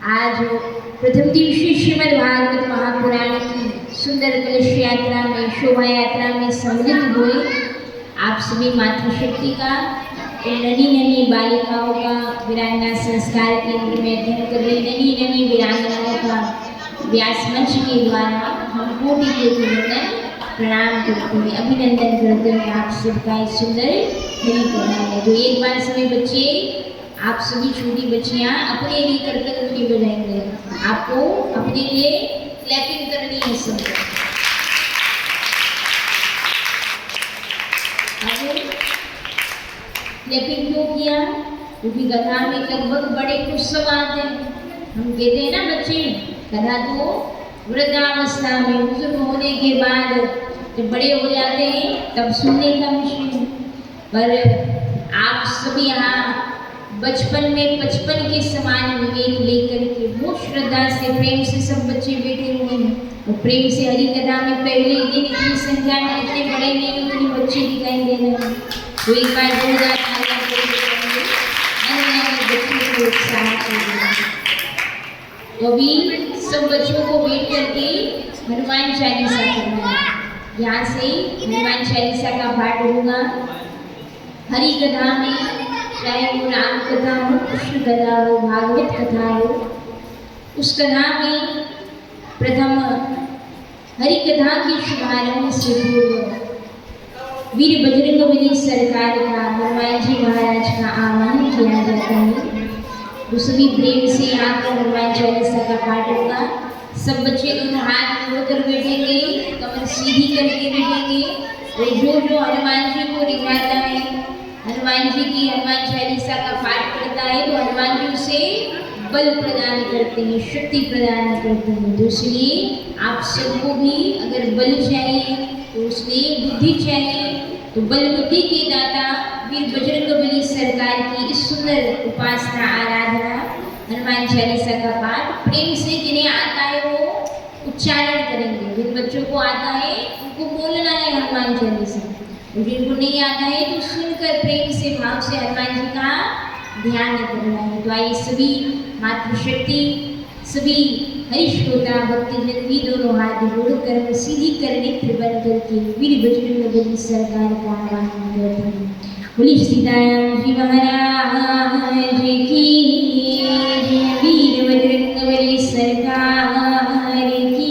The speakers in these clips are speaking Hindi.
आज प्रथम दिवशी श्रीमद् भागवत महापुराण की सुंदर कलश यात्रा में, शोभा यात्रा में सम्मिलित हुए आप सभी मातृशक्ति का, ननी ननी बालिकाओं का, वीरांगना संस्कार केंद्र में अध्ययन कर रही ननी ननी वीरांगनाओं का व्यास मंच के द्वारा हम कोटि कोटि वंदन प्रणाम करते हैं, अभिनंदन करते हैं आप सबका इस सुंदर हरि कथा है। जो एक बार सभी बच्चे, आप सभी छोटी बच्चियां अपने लिए करतल बजाएंगे, आपको अपने लिए क्लैपिंग करनी है सब। क्लैपिंग क्यों किया? क्योंकि कथा में लगभग बड़े कुछ सवाल हैं। हम कहते हैं ना बच्चे, कथा तो वृद्धावस्था में, बुजुर्ग होने के बाद जब बड़े हो जाते हैं तब सुनने का विषय है। पर आप सभी यहाँ बचपन में बचपन के समान विवेक लेकर के बहुत श्रद्धा से, प्रेम से सब बच्चे बैठे हुए हैं और प्रेम से हरि कथा में पहले दिन इतनी संख्या में इतने बड़े नहीं, उतने बच्चे दिखाई दे रहे हैं। तो एक बार 2000 बच्चों को उत्साह तो अभी सब बच्चों को बैठ करके हनुमान चालीसा करना है। यहाँ से हनुमान चालीसा का पाठ होगा। हरि कथा में, चाहे वो राम कथा हो, कृष्ण कथा हो, भागवत कथा हो, उस कथा में प्रथम हरि कथा के शुभारंभ से पूर्व वीर बजरंगबली सरकार का, हनुमान जी महाराज का आह्वान किया जाता है। तो सभी प्रेम से आकर हनुमान चालीसा का पाठ होगा। सब बच्चे दोनों हाथ जोड़कर बैठेंगे, कमर सीधी करके बैठेंगे और जो हनुमान जी को रिझाता है, हनुमान जी की हनुमान चालीसा का पाठ करता है, तो हनुमान जी उसे बल प्रदान करते हैं, शक्ति प्रदान करते हैं। तो इसलिए आप सबको भी अगर बल चाहिए तो उसमें बुद्धि चाहिए, तो बल बुद्धि के दाता वीर बजरंगबली सरकार की इस सुंदर उपासना, आराधना, हनुमान चालीसा का पाठ प्रेम से जिन्हें आता है वो उच्चारण करेंगे। जिन बच्चों को आता है उनको बोलना है हनुमान चालीसा, जिनको नहीं आता है तो सुनकर प्रेम से, भाव से हनुमान जी का ध्यान करना है। तो आइए सभी मातृशक्ति, सभी हरिश्रोता भक्तजन भी दोनों हाथ जोड़कर सीधी कर नेत्र बंद करके वीर बजरंगबली सरकार का आह्वान करते हैं। बोलिए सीताराम जी महाराज की, वीर बजरंगबली सरकार की।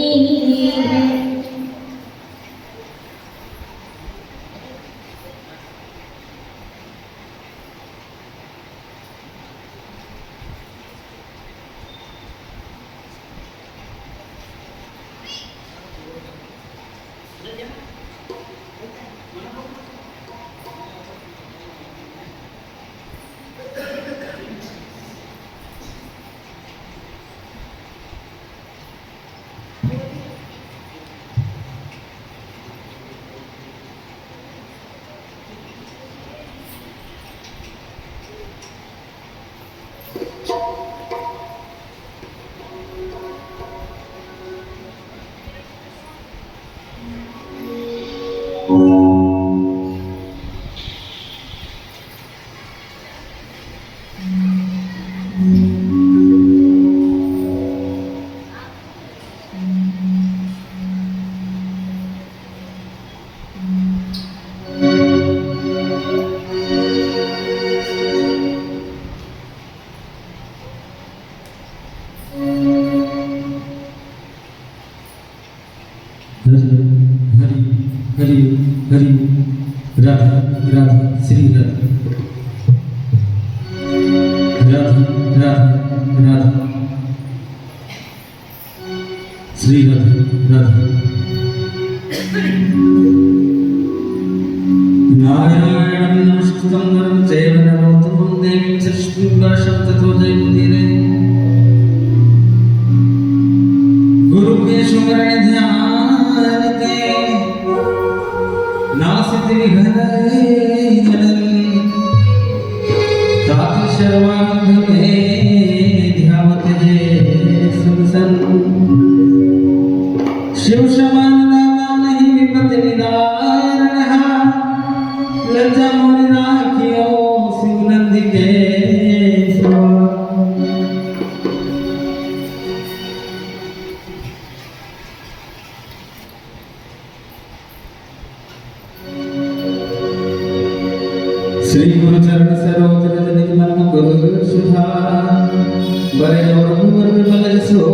बरे और उमर में बल सो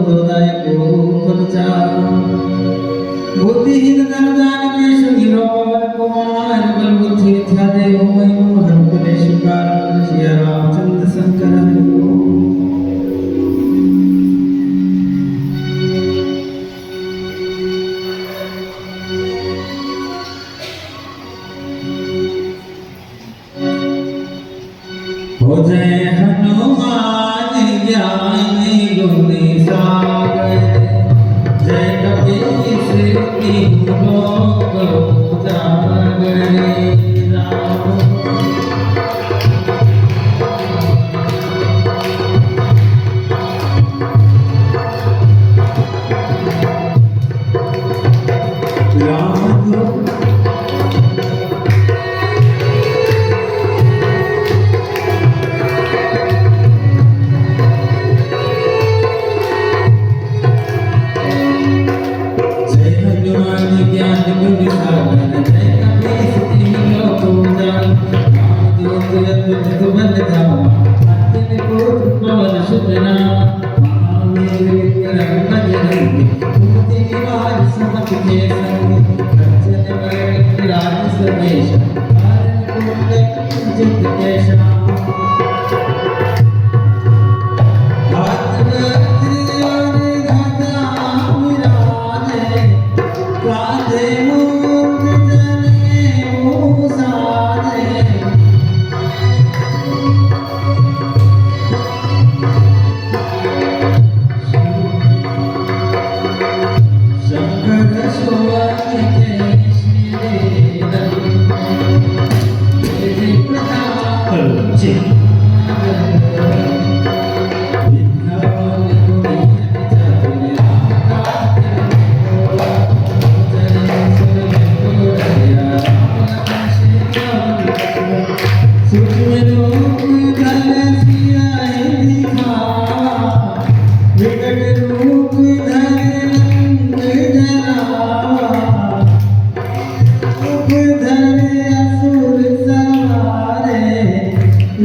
दोदाय को खर्चा बुद्धिहीन तन जान के सुगिरो पवन कुमार बल बुद्धि था दे ओमय हर कलेश कारण सिया रामचंद्र शंकर हरि ओम। हो जय हनुमान ज्ञान गुण सागर जय कपीस तिहुँ लोक उजागर राम राम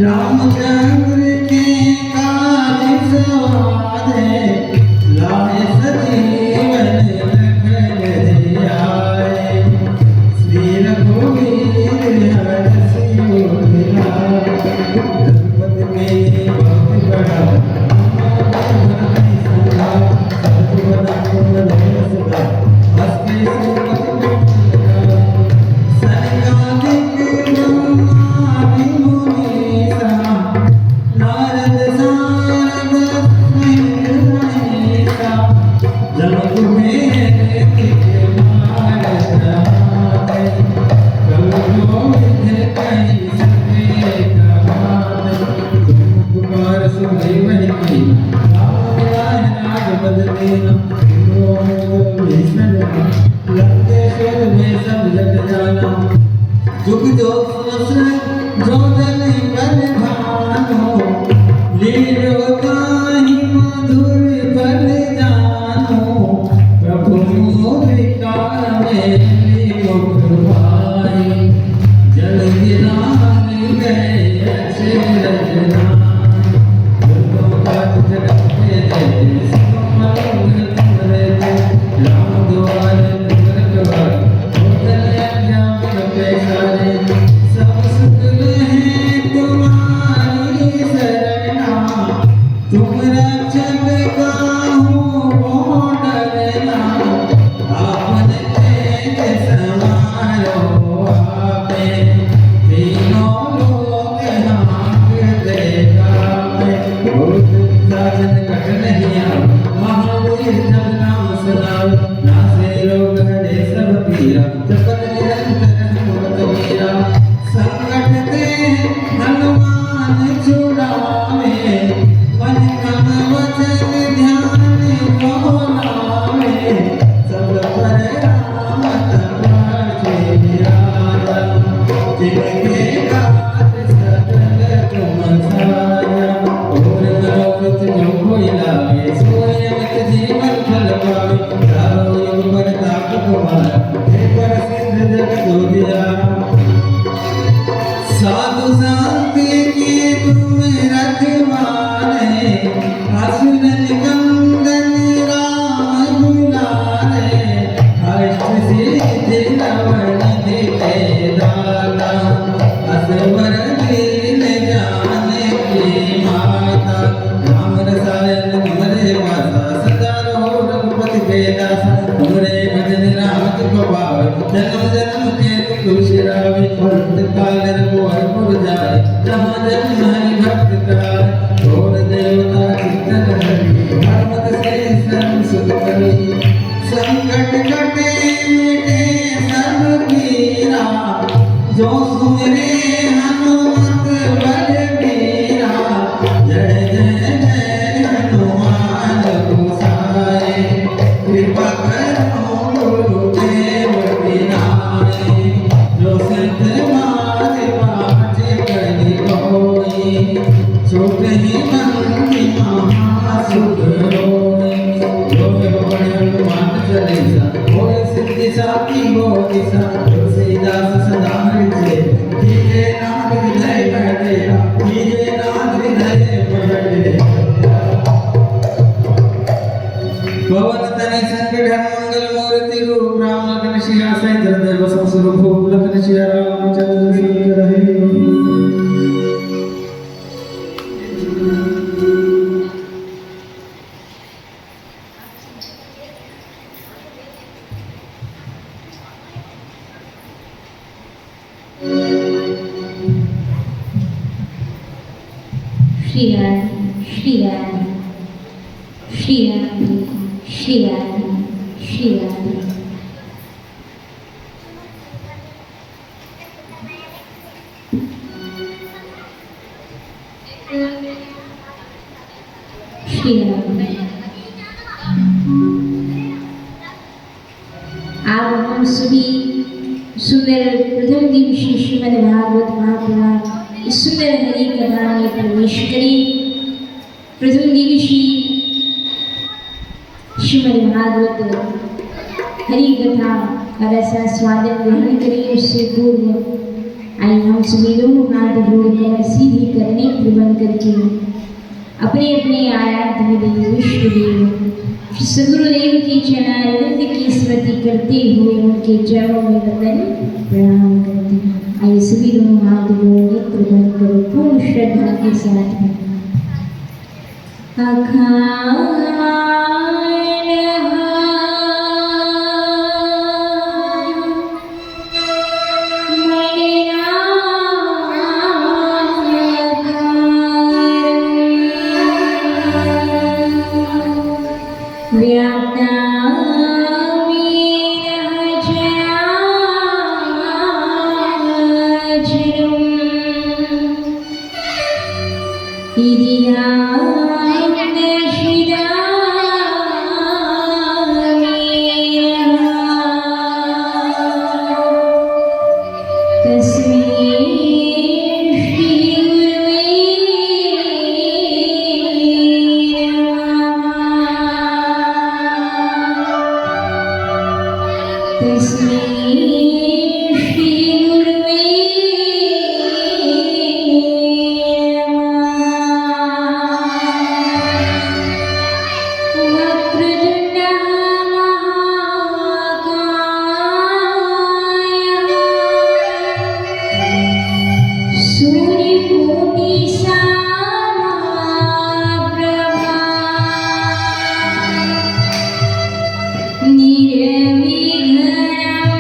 रामचंद्र के काज सवारे लाए सजीवन लखन जियाए श्री रघुवीर हरषि उर लाए रघुपति में बहुत बड़ा हनुमान सदा सतुवना कुंड सदा हस्ते श्रीपति जुग जो सहस्र जो जन बन भानो लीलो ताहि मधुर बल जानो प्रभु मोदिका मेरी मुख भाई जल गिरान गए अक्षर जनान दुर्गम काज जगते राम द्वार सब सुख है पवन तनय संकट मंगल मूर्ति रूप राम लखन सिया सहित हृदय बसव स्वरूप लखन सिया रामचंद्र शंकर हरि श्री राम श्री राम श्री राम श्री राम श्री राम। श्री राम। आप हम सभी सुंदर प्रथम दिवसीय श्रीमद् भागवत महापुराण इस सुंदर हरि कथा में प्रवेश करें। प्रथम दिवसीय श्रीमद् भागवत हरि कथा का रसास्वादन ग्रहण करें। उससे पूर्व आइए हम सभी दोनों हाथ जोड़कर सीधी करने प्रबंध करके अपने अपने आराध्य देव विश्वदेव सदगुरुदेव की चरणारविंद की स्मृति करते हुए उनके चरणों में वंदन प्रणाम करते हैं। आइए सभी दोनों हाथ जोड़े प्रबंध करो पूर्ण श्रद्धा के साथ में। निर्विघ्नं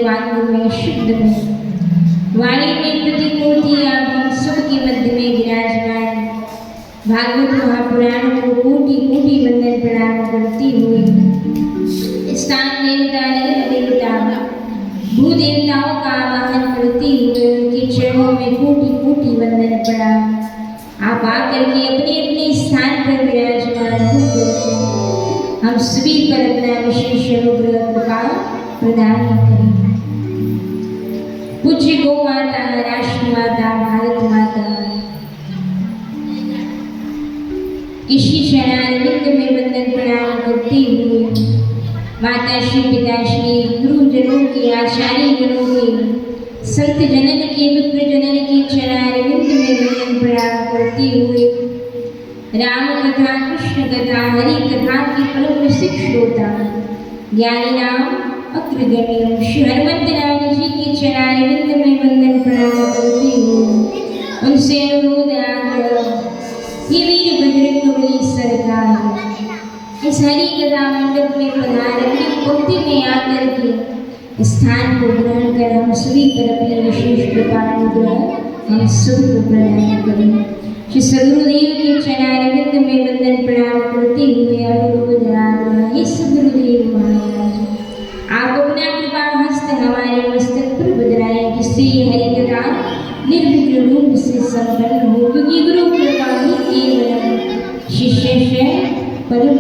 वाणी वांग में शुद्ध में वाणी में प्रतिमूर्ति आप हम सबके मध्य में विराजमान भागवत महापुराण को कोटि कोटि वंदन प्रणाम करती हुई स्थान देवता नगर देवता भू देवताओं का आवाहन करती हुए उनके चरणों में कोटि कोटि वंदन प्रणाम। आप आकर के अपने अपने स्थान पर विराजमान होकर हम सभी पर अपना विशेष अनुग्रह कृपा प्रदान करें। पूज्य गौ माता, राष्ट्र माता, भारत माता किसी चरणारविंद में वंदन प्रणाम करते हुए माता श्री, पिताश्री, गुरुजनों के, आचार्य जनों के, संत जनन के, विप्र जनन के चरणारविंद में वंदन प्रणाम करते हुए राम कथा, कृष्ण कथा, हरि कथा की परम रसिक श्रोता ज्ञानी नाम अग्रगण्य श्री हनुमंत लाल जी के चरणारविंद में वंदन प्रणाम करते हुए उनसे अनुरोध आग्रह, हे वीर बजरंगबली सरकार, इस हरि कथा मंडप में पधार अपनी पंक्ति में आकर के स्थान को ग्रहण कर हम सभी पर अपनी विशेष कृपा अनुग्रह हम सबको प्रदान करें। श्री सदगुरुदेव के चरणारविंद में वंदन प्रणाम करते हुए अनुरोध आग्रह, हे सदगुरुदेव महाराज, आप अपना कृपा हस्त हमारे मस्तक पर बदलाएं जिससे ये हरि कथा निर्विघ्न रूप से संपन्न हो, क्योंकि गुरु कृपा ही केवल शिष्य से परम।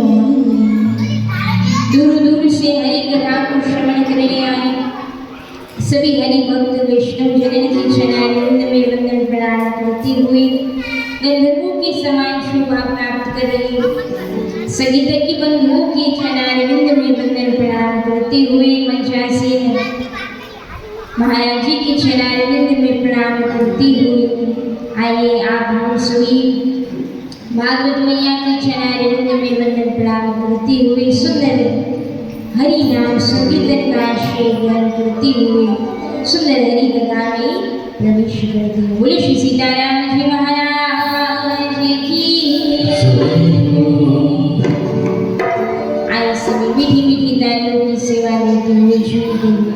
दूर दूर से हरि कथा को श्रवण करने आए सभी हरि भक्त वैष्णव जनन के चरणारविंद में वंदन प्रणाम करते हुए गंधर्वों के समान शोभा प्राप्त कर रही संगीत की बंधुओं के चरणारविंद में वंदन प्रणाम करते हुए मंचासीन महाराज जी के चरणारविंद में प्रणाम करती हुई आइए आप हम सभी भागवत मैया के चरणारविंद में वंदन प्रणाम करते हुए सुंदर हरि नाम संकीर्तन का आश्रय ग्रहण करते हुए सुंदर हरि कथा में प्रवेश करते हैं। बोले श्री सीताराम जी महाराज की। आइए सभी मीठी मीठी तालियों की सेवा लेते हुए शुरू करेंगे।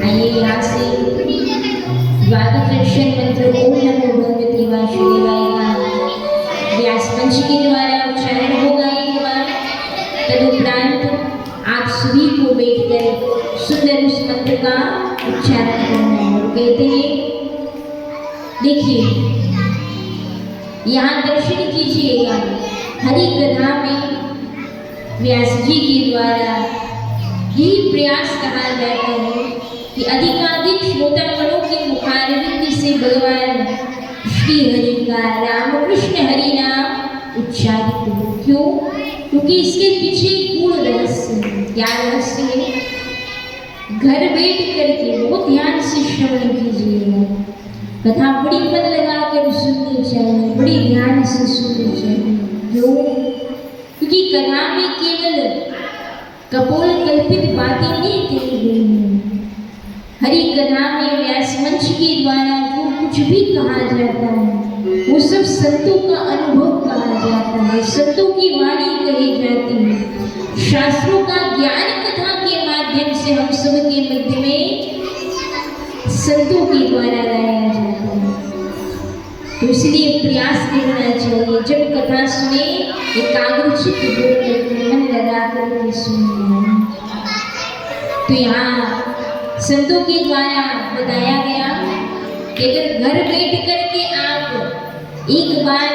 आइए यहाँ से द्वादश मंत्र ओम नमो भगवते वासुदेवाय का व्यास पंच के द्वारा उच्चारण होगा एक बार। तदुपरांत आप सभी को बैठकर सुंदर उस मंत्र का उच्चारण करना है। और कहते हैं, देखिए यहाँ दर्शन कीजिएगा, हरि कथा में व्यास जी के द्वारा यही प्रयास कहा जाता है कि अधिकाधिक श्रोतागणों के मुखारविंद से भगवान श्री हरि का रामकृष्ण हरि नाम उच्चारित हो। क्यों? क्योंकि इसके पीछे पूर्ण रहस्य है। क्या रहस्य है? घर बैठ करके बहुत ध्यान से श्रवण कीजिएगा। कथा बड़ी मन लगा कर सुननी चाहिए, बड़ी ध्यान से सुननी चाहिए। क्यों? क्योंकि कथा में केवल कपोल कल्पित बातें नहीं कही गई हैं। हरि कथा में व्यास मंच के द्वारा जो कुछ भी कहा जाता है वो सब संतों का अनुभव कहा जाता है, संतों की वाणी कही जाती है, शास्त्रों का ज्ञान कथा के माध्यम से हम सब के मध्य में संतों के द्वारा गाया जाता है। तो इसलिए प्रयास करना चाहिए, जब कथा सुने एकाग्रचित होकर मन लगा कर सुनना। तो यहाँ संतों के द्वारा बताया गया कि अगर घर बैठ करके आप एक बार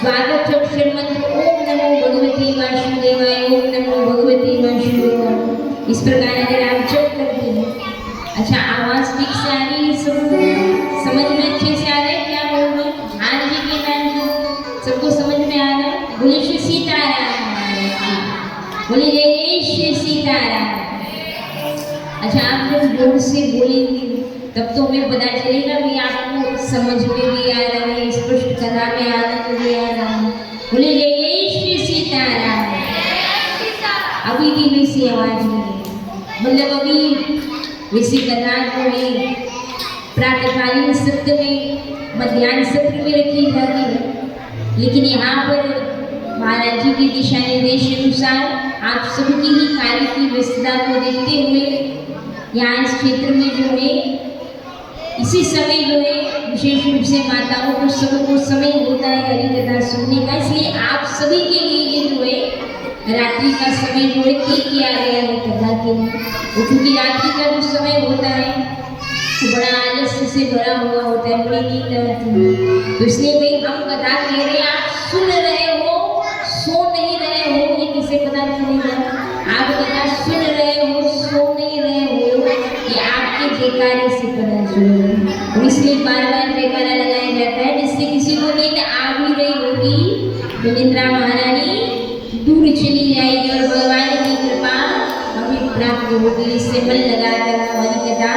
द्वादश अक्षर मंत्र ओम नमो भगवते वासुदेवाय, ओम नमो भगवते वासुदेवाय, इस प्रकार अगर आप जप करते हैं। अच्छा, आवाज ठीक से आ रही है? सबको समझ में अच्छे से आ रहा है? क्या बोल रहे हैं? हाँ जी के नाम सबको समझ में आ रहा है? बोले श्री सीताराम, बोले जय श्री सीताराम। अच्छा, आप जब जोर से बोलेंगे तब तो हमें पता चलेगा भी आपको समझ में भी आ रहा है, स्पष्ट कथा में आनंद भी आ रहा है। बोले जय श्री सीताराम। अभी धीमी सी आवाज में, मतलब अभी वैसी कथा जो है प्रातःकालीन सत्र में, मध्याह्न सत्र में रखी जाती है, लेकिन यहाँ पर महाराज जी के दिशा निर्देश अनुसार आप सबकी ही कार्य की व्यस्तता को देखते हुए यहाँ इस क्षेत्र में जो है इसी समय जो है विशेष रूप से माताओं को सबको समय होता है हरि कथा सुनने का, इसलिए आप सभी के लिए ये जो है रात्रि का समय जो है तय किया गया है कथा के लिए। वो क्योंकि रात्रि का जो समय होता है तो बड़ा आलस्य से भरा हुआ होता है, बड़ी नींद आती है। तो इसलिए भाई हम कथा कह रहे हैं, आप सुन रहे हो, सो नहीं रहे हो, ये किसे पता चलेगा? आप कथा सुन रहे हो, सो नहीं रहे हो, ये आपके जयकारे से पता चलेगा। और इसलिए बार बार जयकारा लगाया जाता है, जिससे किसी को नींद आ भी रही होगी तो निद्रा महारानी दूर चली जाएगी और भगवान की कृपा हमें प्राप्त होगी। इससे मन लगाकर हमारी कथा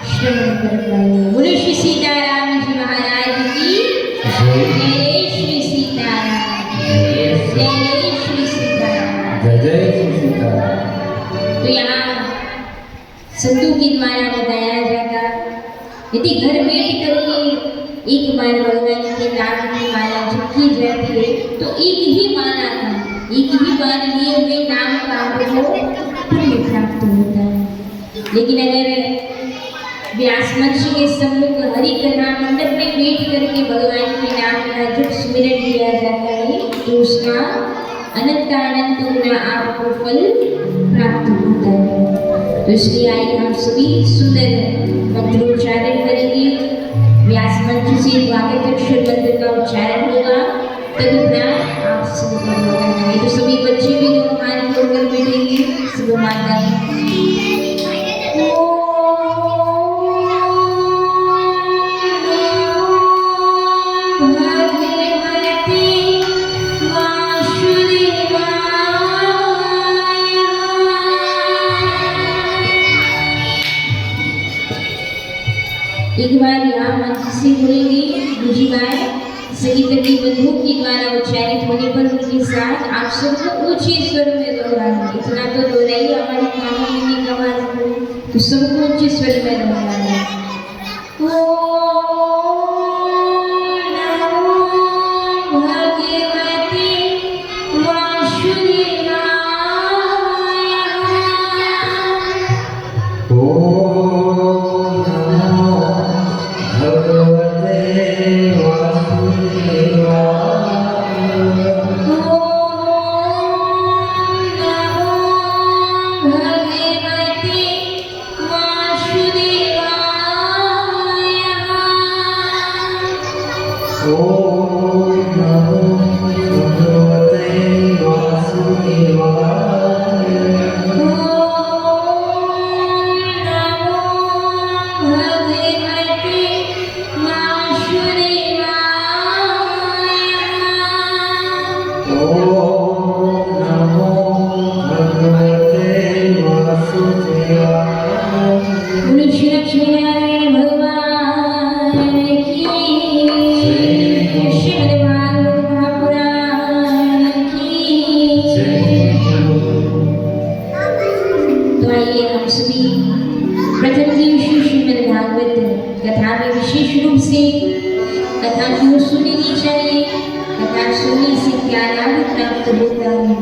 श्रवण कर पाएंगे। बोले श्री सीताराम जी महाराज की जय। श्री सीताराम, जय श्री सीताराम, जय श्री सीताराम। तो यहाँ संतों के द्वारा बताया जाता, यदि घर बैठ करके एक बार भगवान के नाम की माला जपी जाती है तो एक ही माला का, एक ही बार लिए हुए नाम का आपको पुण्य प्राप्त होता है। लेकिन अगर व्यास मंच के सम्मुख हरि कथा मंडप में बैठ करके भगवान के नाम का जब सुमिरन किया जाता है तो उसका अनंत अनंत गुना आपको फल प्राप्त होता है। तो इसलिए आइए हम सभी सुंदर मंत्रोच्चारण करेंगे। व्यास मंच से द्वादश अक्षर मंत्र का उच्चारण होगा, तदुपरांत आप सभी का भोजन है। तो सभी बच्चे भी दोनों हाथ जोड़कर बैठेंगे। सब माता एक बार यहाँ मंच से बोलेंगे, दूसरी बार सही करके बंधुओं के द्वारा उच्चारित होने पर उनके साथ आप सबको ऊंचे स्वर में दोहराना। इतना तो दोहराइए, हमारी कानों में नहीं आवाज, तो सबको ऊंचे स्वर में दोहराना। ओम नमो नमो भगवते वासुदेवाय। प्रथम दिवशी श्रीमद् भागवत कथा में विशेष रूप से कथा क्यों सुननी चाहिए, कथा सुनने से क्या लाभ प्राप्त होता है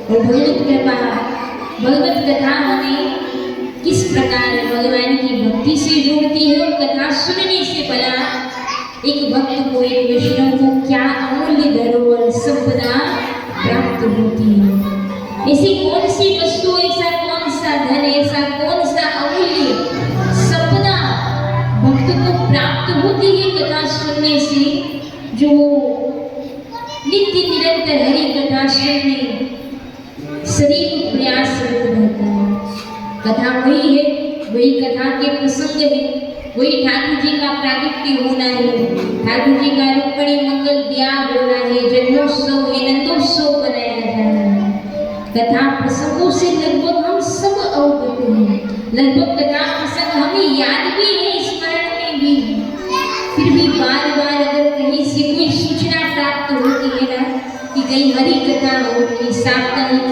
और भगवत कृपा भगवत कथा हमें किस प्रकार भगवान की भक्ति से जोड़ती है और कथा सुनने से भला एक भक्त को एक वैष्णव को क्या अमूल्य धरोहर संपदा प्राप्त होती है। ऐसी कौन सी वस्तु, ऐसा कौन सा धन, ऐसा कौन सा अमूल्य संपदा भक्त को प्राप्त होती है कथा सुनने से, जो नित्य निरंतर हरि कथा सुनने शरीर प्रयासरत रहता है। कथा वही है, वही कथा के प्रसंग है, वही ठाकुर जी का प्रागट्य होना है, ठाकुर जी का रुक्मिणी मंगल ब्याह होना है, जन्मोत्सव है, नंदोत्सव बनाया जाना है। कथा प्रसंगों से लगभग हम सब अवगत हैं, लगभग कथा प्रसंग हमें याद भी है, स्मरण में भी। फिर भी बार बार अगर कहीं से कोई सूचना प्राप्त होती है ना कि कहीं हरि कथा हो गई, साप्ताहिक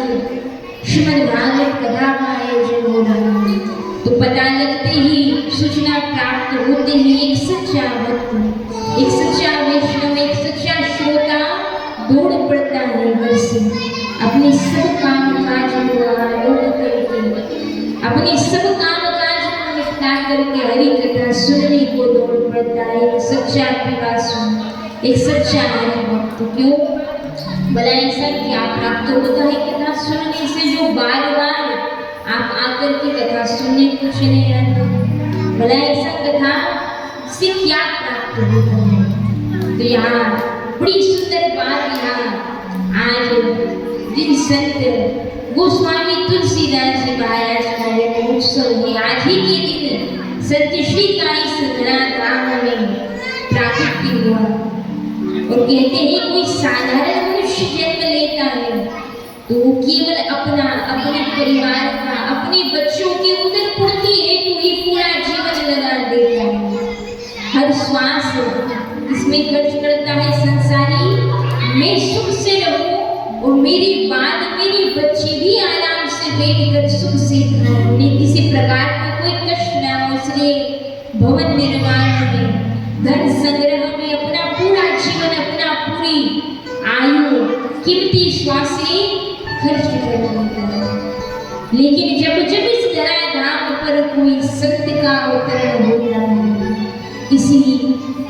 श्रीमद् भागवत कथा का आयोजन हो रहा है, तो पता लगते ही सूचना प्राप्त होते ही एक सच्चा भक्त, एक सच्चा वैष्णव, एक सच्चा श्रोता दौड़ पड़ता है घर से, अपने सब काम काज को आरोप करके, अपने सब काम काज को निपटा करके हरि कथा सुनने को दौड़ पड़ता है। एक सच्चा पिपासु, एक सच्चा हरि भक्त। क्यों भला ऐसा क्या प्राप्त होता है कथा सुनने से, जो बार बार आप आकर के कथा सुनने कुछ नहीं आते? भला ऐसा कथा से क्या प्राप्त होता है? तो यहाँ बड़ी सुंदर बात, यहाँ आज जिन संत गोस्वामी तुलसीदास जी महाराज का उत्सव है, आज ही के दिन संत श्री का इस धाम में प्राकट्य हुआ। और कहते हैं कोई साधारण मनुष्य जन्म लेता है तो वो केवल अपना, अपने परिवार का, अपने बच्चों के उधर पड़ती है तो ही पूरा जीवन लगा देता है। हर श्वास इसमें खर्च करता है संसारी मैं सुख से रहूं और मेरे बाद मेरे बच्चे भी आराम से बैठकर सुख से खाएं, उन्हें किसी प्रकार का कोई कष्ट न हो, इसलिए भवन निर्माण में, धन संग्रह में अपना पूरा जीवन, अपना पूरी आयु, कीमती श्वासें खर्च कर देता है। लेकिन जब जब इस धराधाम पर कोई संत का अवतरण होता है, किसी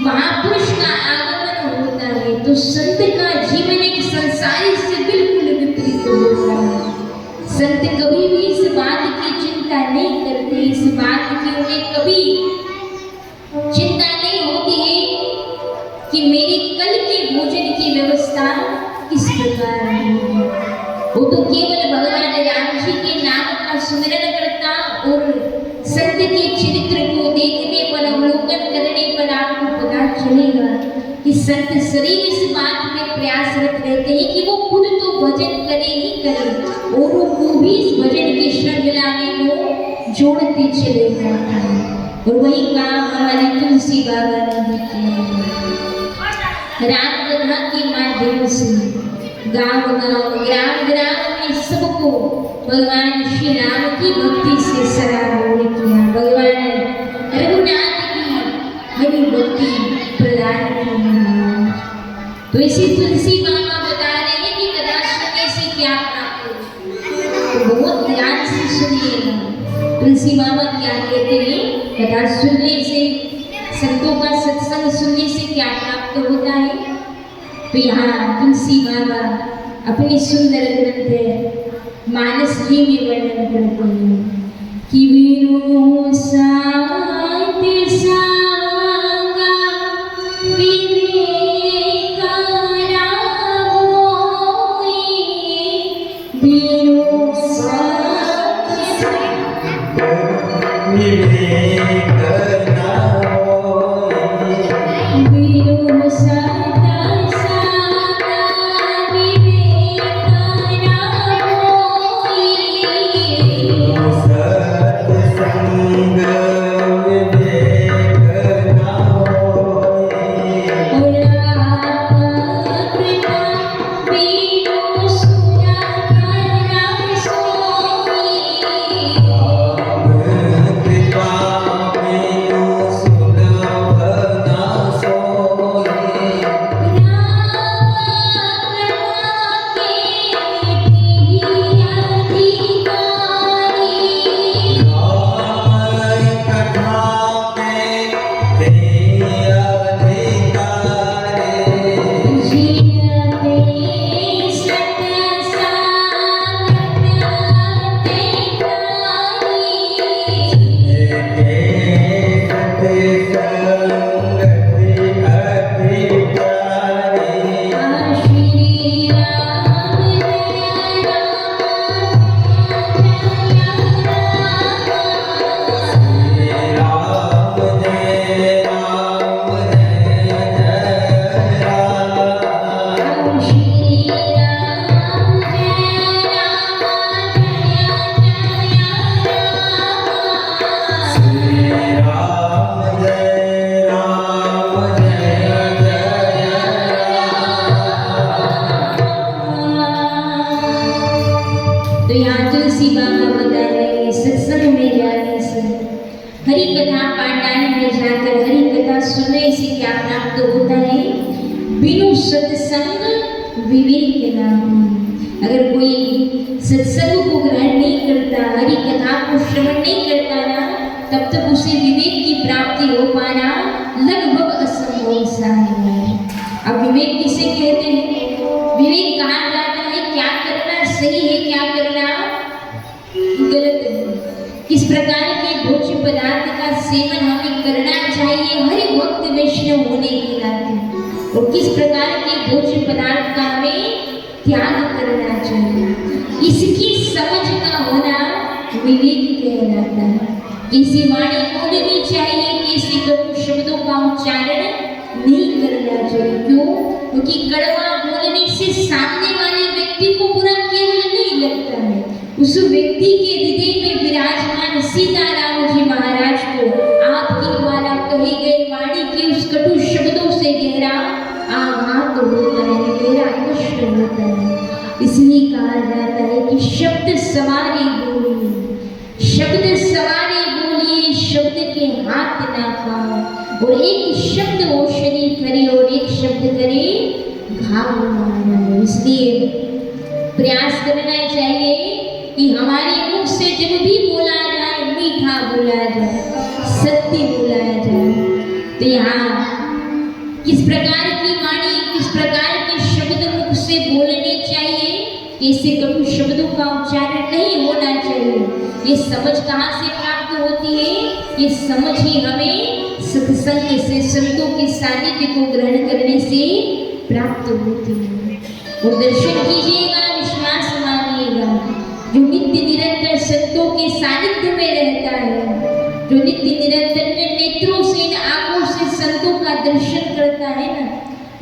महापुरुष का आगमन होता है, तो संत का जीवन एक संसारी से बिल्कुल विपरीत होता है। संत कभी भी इस बात की चिंता नहीं करते, इस बात की उन्हें कभी चिंता नहीं होती है कि मेरे कल के भोजन की व्यवस्था किस प्रकार होगी। वो तो केवल भगवान राम जी के नाम का सुमिरन करता और संत के चरित्र को देखने पर, अवलोकन करने पर आपको पता चलेगा कि संत शरीर इस बात में प्रयासरत रहते हैं कि वो खुद तो भजन करे ही करे, औरों को भी इस भजन की श्रृंखला में वो जोड़ते चले जाते हैं। और वही काम हमारे तुलसी बाबा ने भी किया है। राम कथा के माध्यम से गांव गांव, ग्राम ग्राम में सबको भगवान श्री राम की भक्ति से सराहनीय किया, भगवान रघुनाथ की हरि भक्ति प्रदान की। तो इसी तुलसी बाबा बता रहे हैं कि कथा सुनने से क्या प्राप्त हो, तो बहुत ध्यान से सुनिएगा। तुलसी बाबा क्या कहते हैं, कथा सुनने से, संतों का सत्संग सुनने से क्या प्राप्त होता है? तो यहाँ तुलसी बाबा अपने सुंदर ग्रंथ मानस जी में वर्णन करते हैं कि वीरो साथ सांगा विवेक तो यहाँ तुलसी बाबा बता रहे हैं सत्संग में जाने से, हरि कथा पांडाल में जाकर हरि कथा सुनने से क्या प्राप्त होता है? बिनु सत्संग विवेक नाम। अगर कोई सत्संग को ग्रहण नहीं करता, हरि कथा को श्रवण नहीं करता ना, तब तक उसे विवेक की प्राप्ति हो पाना लगभग असंभव सा है। अब विवेक किसे कहते हैं? विवेक कहा जाता है क्या करना सही है, क्या करना गलत है, किस प्रकार के भोज्य पदार्थ का सेवन हमें करना चाहिए हरि भक्त वैष्णव होने के नाते, और किस प्रकार के भोज्य पदार्थ का हमें त्याग करना चाहिए। इसकी समझ का होना विवेक कहलाता है। किसी वाणी बोलनी चाहिए, किसी कटु शब्दों का उच्चारण नहीं करना चाहिए। क्यों? क्योंकि कड़वा बोलने से सामने वाले व्यक्ति को बुरा केवल नहीं लगता है, उस व्यक्ति के हृदय में विराजमान सीताराम जी महाराज को आपके द्वारा कही गई वाणी के उस कटु शब्दों से गहरा आघात होता है, गहरा कष्ट होता है। इसलिए कहा जाता है कि शब्द सवारे बोलिए, शब्द सवारे बोलिए, शब्द के हाथ ना खाओ, और एक शब्द औषधि करे और एक शब्द करे घाव मारना। इसलिए प्रयास करना चाहिए कि हमारे मुख से जब भी बोला जाए मीठा बोला जाए, सत्य बोला जाए। तो यहाँ किस प्रकार की वाणी, किस प्रकार के शब्द मुख से बोलने चाहिए, कैसे कटु शब्दों का उच्चारण नहीं होना चाहिए। ये समझ कहाँ से प्राप्त होती है? ये समझ ही हमें सत्संग से, संतों के सानिध्य को ग्रहण करने से प्राप्त होती है। और दर्शन कीजिएगा, विश्वास मानिएगा, जो नित्य निरंतर संतों के सानिध्य में रहता है, जो नित्य निरंतर नेत्रों से, आंखों से संतों का दर्शन करता है ना,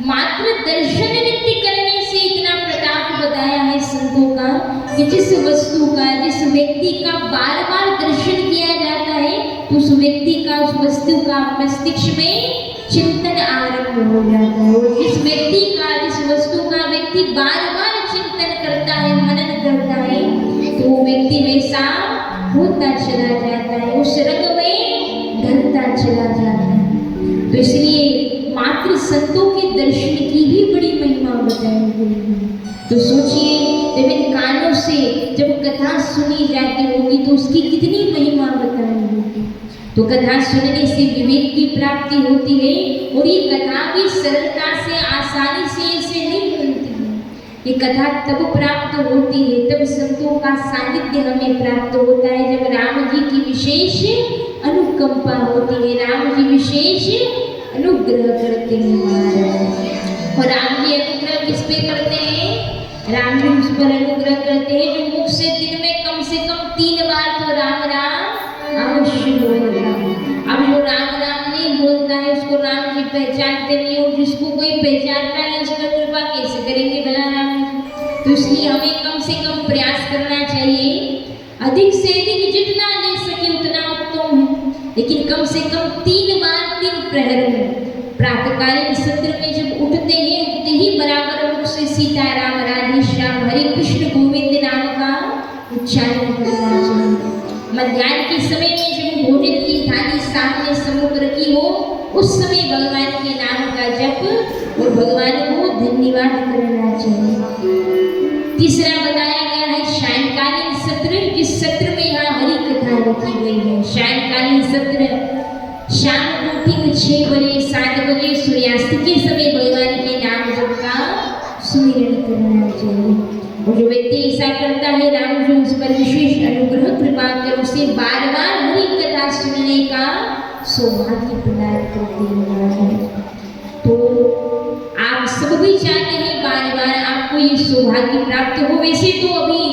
मात्र दर्शन नित्य करने से इतना प्रताप बताया है संतों का कि जिस वस्तु का, जिस व्यक्ति का बार बार दर्शन किया जाता है, तो उस व्यक्ति का, उस वस्तु का मस्तिष्क में चिंतन आरंभ हो जाता है। और जिस व्यक्ति का, जिस वस्तु का व्यक्ति बार बार चिंतन करता है, मनन करता है, तो वो व्यक्ति वैसा होता चला जाता है, उस रंग में ढलता चला जाता है। तो इसलिए मात्र संतों के दर्शन की भी बड़ी महिमा बताई गई है। तो सोचिए, जब इन कानों से जब कथा सुनी जाती होगी तो उसकी कितनी महिमा बताई होगी। तो कथा सुनने से विवेक की प्राप्ति होती है, और ये कथा भी सरलता से, आसानी से ऐसे नहीं मिलती है। ये कथा तब प्राप्त होती है, तब संतों का सानिध्य हमें प्राप्त होता है, जब राम जी की विशेष अनुकंपा होती है, राम जी विशेष अनुग्रह करते हैं महाराज। और राम जी अनुग्रह किस पे करते हैं? राम जी उस पर अनुग्रह करते हैं जो मुख से दिन में कम से कम 3 बार तो राम राम अवश्य बोलता है। अब जो राम राम नहीं बोलता है उसको राम जी पहचानते नहीं, और जिसको कोई पहचानता नहीं उस पर कृपा कैसे करेंगे भला राम जी? तो इसलिए हमें कम से कम प्रयास करना चाहिए, अधिक से अधिक जितना ले सके उतना उत्तम है, लेकिन कम से कम 3 बार 3 प्रहर में, प्रातःकालीन सत्र में जब उठते ही बराबर मुख से सीताराम, राधे श्याम, हरे कृष्ण गोविंद नाम का उच्चारण करना चाहिए। मध्याह्न के समय में जब भोजन की थाली सामने सम्मुख रखी हो, उस समय भगवान के नाम का जप और भगवान को धन्यवाद करना चाहिए। तीसरा बताया गया है सायंकालीन सत्र, जिस सत्र में यहाँ हरि कथा रखी गई है। सायंकालीन सत्र शाम को ठीक 6 बजे 7 बजे सूर्यास्त के समय भगवान के नाम जप का सुमिरन करना चाहिए। और जो व्यक्ति ऐसा करता है, राम जी उस पर विशेष अनुग्रह कृपा कर उसे बार बार हरि कथा सुनने का सौभाग्य प्रदान करते हैं। तो आप सब भी चाहते हैं बार बार आपको ये सौभाग्य प्राप्त हो। वैसे तो अभी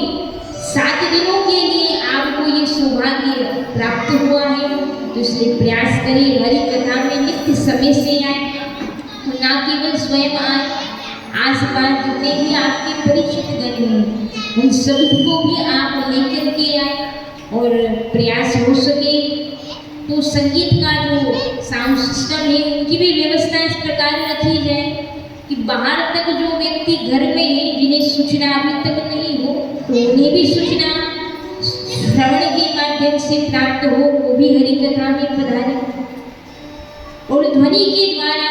7 दिनों के लिए आपको ये सौभाग्य प्राप्त हुआ है, तो इसलिए प्रयास करें हरि कथा में नित्य समय से आए, ना केवल स्वयं आए, आसपास जितने भी आपके परिचित गण हैं उन सभी को भी आप लेकर के आए। और प्रयास हो सके तो संगीत का जो साउंड सिस्टम है उनकी भी व्यवस्था इस प्रकार रखी जाए कि बाहर तक जो व्यक्ति घर में है जिन्हें सूचना अभी तक नहीं हो, तो उन्हें भी सूचना श्रवण के माध्यम से प्राप्त हो, वो भी हरि कथा में पधारे। और ध्वनि के द्वारा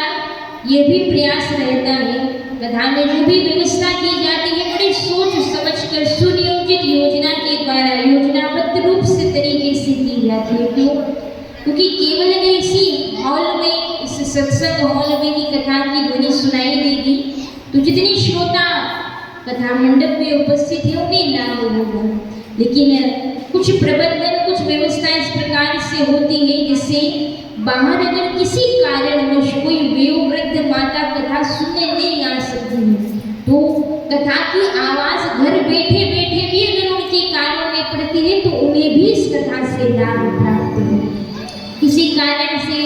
यह भी प्रयास रहता है, कथा में जो भी व्यवस्था की जाती है बड़े सोच समझकर सुनियोजित योजना के द्वारा योजनाबद्ध रूप से तरीके से की जाती है। क्यों? क्योंकि केवल अगर इसी हॉल में, इस सत्संग हॉल में ही कथा की ध्वनि सुनाई देगी तो जितने श्रोता कथा मंडप में उपस्थित है उन्हें लाभ होगा। लेकिन कुछ प्रबंधन, कुछ व्यवस्था इस प्रकार से होती है जिससे बाहर अगर किसी कारणवश कोई वयोवृद्ध माता कथा सुनने नहीं आ सकती है तो कथा की आवाज घर बैठे बैठे भी अगर उनके कानों में पड़ती है तो उन्हें भी इस कथा से लाभ प्राप्त है। किसी कारण से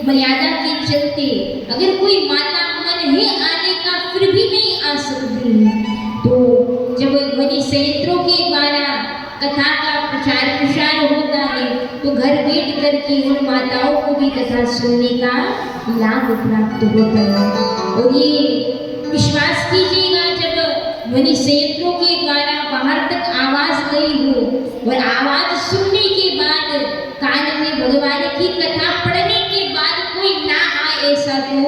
मर्यादा के चलते अगर कोई माता मन है आने का फिर भी नहीं आ सकती है तो जब ध्वनि संयंत्रों के द्वारा कथा का प्रचार प्रसार होता है तो घर बैठ करके उन माताओं को भी कथा सुनने का लाभ प्राप्त होता है। और ये विश्वास कीजिएगा, जब ध्वनि संयंत्रों के द्वारा बाहर तक आवाज गई हो और आवाज सुनने के बाद कान में भगवान की कथा पढ़ने के बाद कोई ना आए, ऐसा तो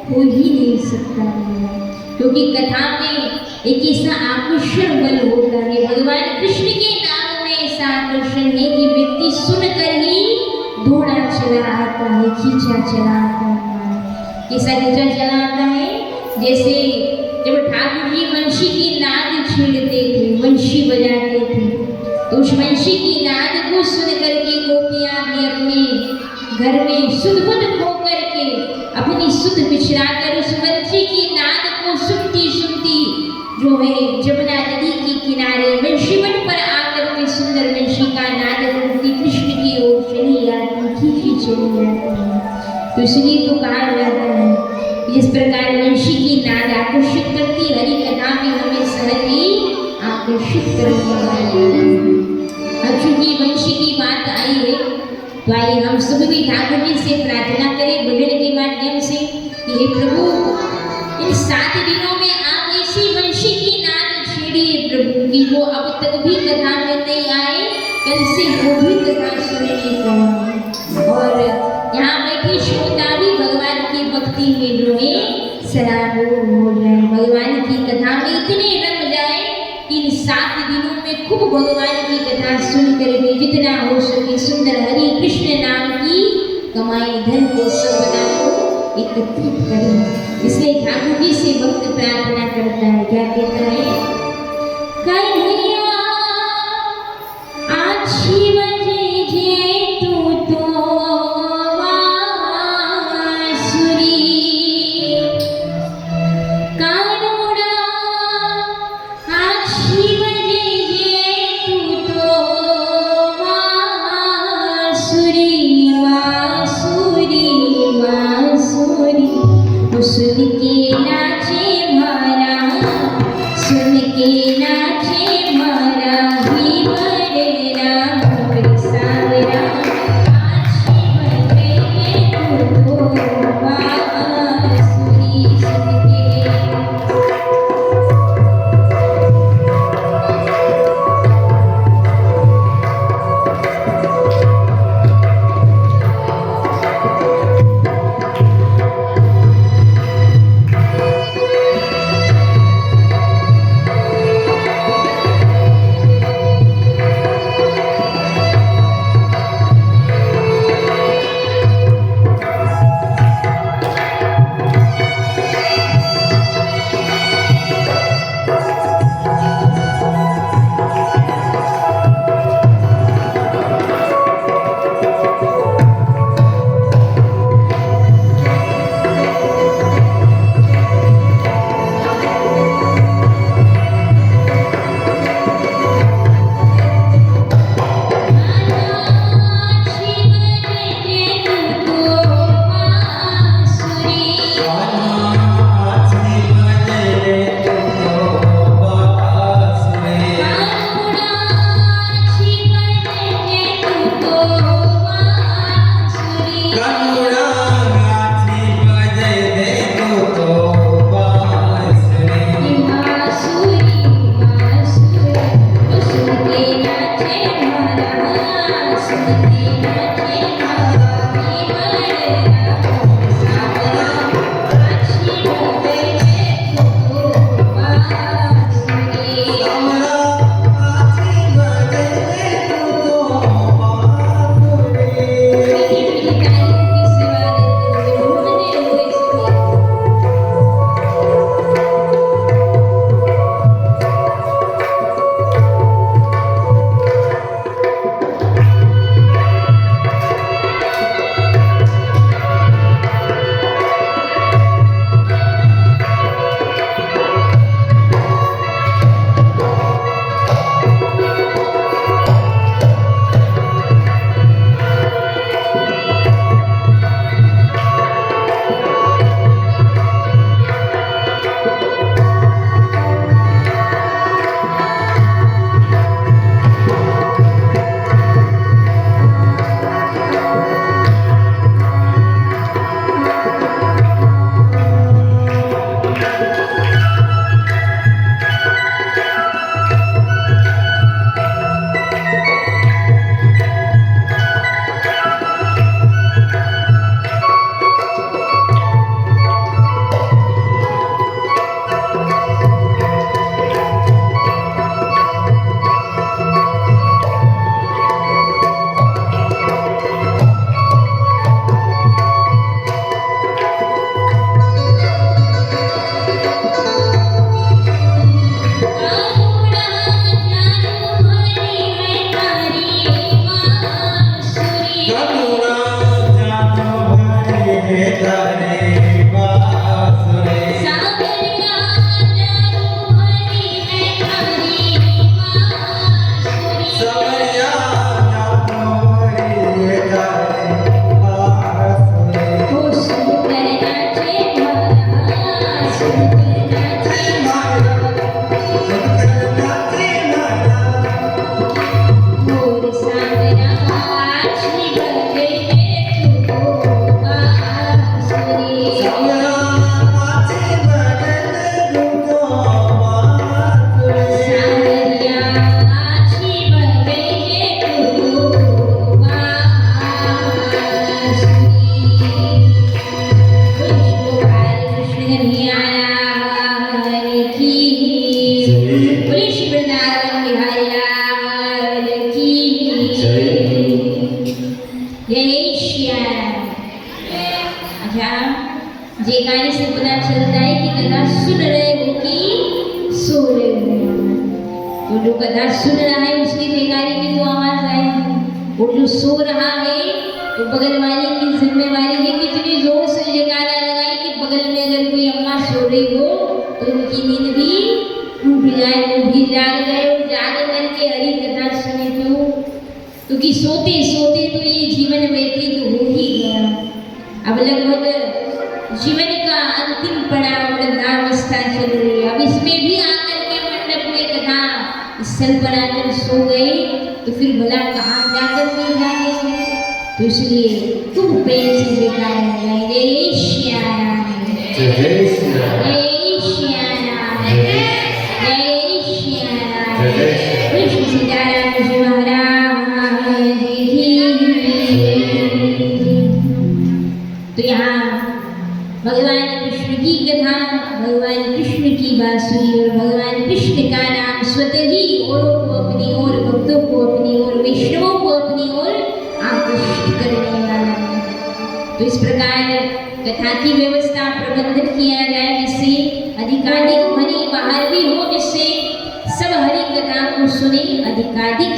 हो ही नहीं सकता है। क्योंकि कथा में एक ऐसा आकर्षण बल होता है, भगवान कृष्ण के नाम में ऐसा आकर्षण है कि व्यक्ति सुनकर ही दौड़ा चला आता है, खींचा चला आता है। कैसा खींचा चला आता है? जैसे जब ठाकुर जी वंशी की नाद छेड़ते थे, वंशी बजाते थे, तो उस वंशी की नाद को सुन करके गोपियां भी अपने घर में सुध बुध खो करके अपनी सुध बिछरा कर उस वंशी की नाद को सुनती सुनती जो है जमुना नदी के किनारे वंशीवन पर आकर के सुंदर वंशी का नाद करती कृष्ण की ओर चली आती, खींची चली आती। तो इसलिए तो कहा जाता है जिस प्रकार वंशी की नाद आकर्षित करती, हरि कथा में हमें सहज ही आकर्षित करती है। अब चूंकि वंशी की बात आई है तो आइए हम सब भी ठाकुर जी से प्रार्थना करें भजन के माध्यम से कि हे प्रभु, इन 7 दिनों में आप ऐसी वंशी की नाद छेड़िए प्रभु कि वो अब तक भी कथा में नहीं आए, कल से वो भी कथा सुनने को आए और यहाँ बैठे श्रोता भी भगवान की भक्ति में जो है सराबोर हो जाए, भगवान की कथा में इतने रंग जाए कि इन 7 दिनों में खूब भगवान की कथा सुनकर भी जितना हो सके सुंदर हरि कृष्ण नाम की कमाई धन को संपदा को एकत्रित करें। इसलिए ठाकुर जी से भक्त प्रार्थना करता है, क्या कहता है? कन्हैया आछी बजे जे तू तो बांसुरी, कानूड़ा आछी बजे जे तू तो बांसुरी, बांसुरी बांसुरी सुन के नाचे भरा वो जो कथा सुन रहा है उसकी जयकारे की तो आवाज आएगी, और जो सो रहा है तो बगल वाले की जिम्मेवारी है कितनी जोर से जयकारा लगाए कि बगल में अगर कोई अम्मा सो रही हो तो उनकी नींद भी टूट जाए, वो भी जाग गए और जाग करके हरि कथा सुने। क्यों? क्योंकि सोते सोते तो ये जीवन व्यतीत हो ही गया। अब लगभग जीवन का अंतिम पड़ाव वृद्धावस्था चल रही है। अब इसमें भी आकर के मंडप में कथा स्थल पर आकर सो गए तो फिर भला कहाँ जाकर के जाएंगे? तो इसलिए तुम प्रेम से जयकारा लगाए, जय श्याम राम, जय श्री राम, जय श्याम राम, जय श्याम राम, कृष्ण सीताराम जी महाराज की। तो यहाँ भगवान कृष्ण की कथा, भगवान कृष्ण की बांसुरी और भगवान कृष्ण का नाम स्वतः ही औरों को अपनी ओर, भक्तों को अपनी ओर, वैष्णवों को अपनी ओर आकर्षित करने वाला है। तो इस प्रकार कथा की व्यवस्था प्रबंधन किया जाए जिससे अधिकाधिक ध्वनि बाहर भी हो, जिससे सब हरि कथा को सुने, अधिकाधिक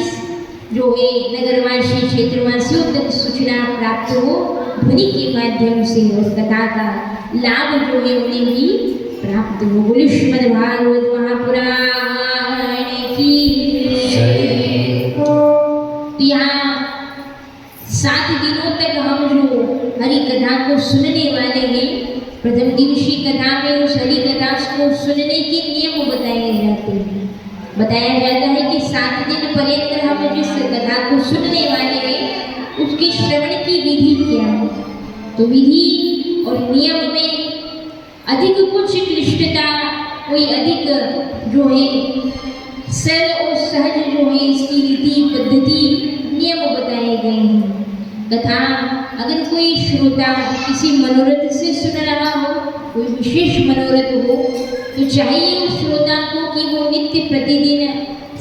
जो है नगरवासी क्षेत्रवासियों तक सूचना प्राप्त हो ध्वनि के माध्यम से, और कथा का लाभ जो है उन्हें भी प्राप्त हो। बोले श्रीमद् भागवत महापुराण की। तो यहाँ 7 दिनों तक हम जो हरि कथा को सुनने वाले हैं, प्रथम दिवसीय कथा में उस हरि कथा को सुनने के नियम बताए जाते हैं। बताया जाता है कि 7 दिन पर्यंत हम जिस कथा को सुनने वाले हैं उसके श्रवण की विधि क्या है। तो विधि और नियम में अधिक कुछ क्लिष्टता, कोई अधिक जो है सरल और सहज जो है इसकी रीति पद्धति नियम बताए गए हैं। तथा अगर कोई श्रोता किसी मनोरथ से सुन रहा हो, कोई विशेष मनोरथ हो, तो चाहिए उस श्रोता को कि वो नित्य प्रतिदिन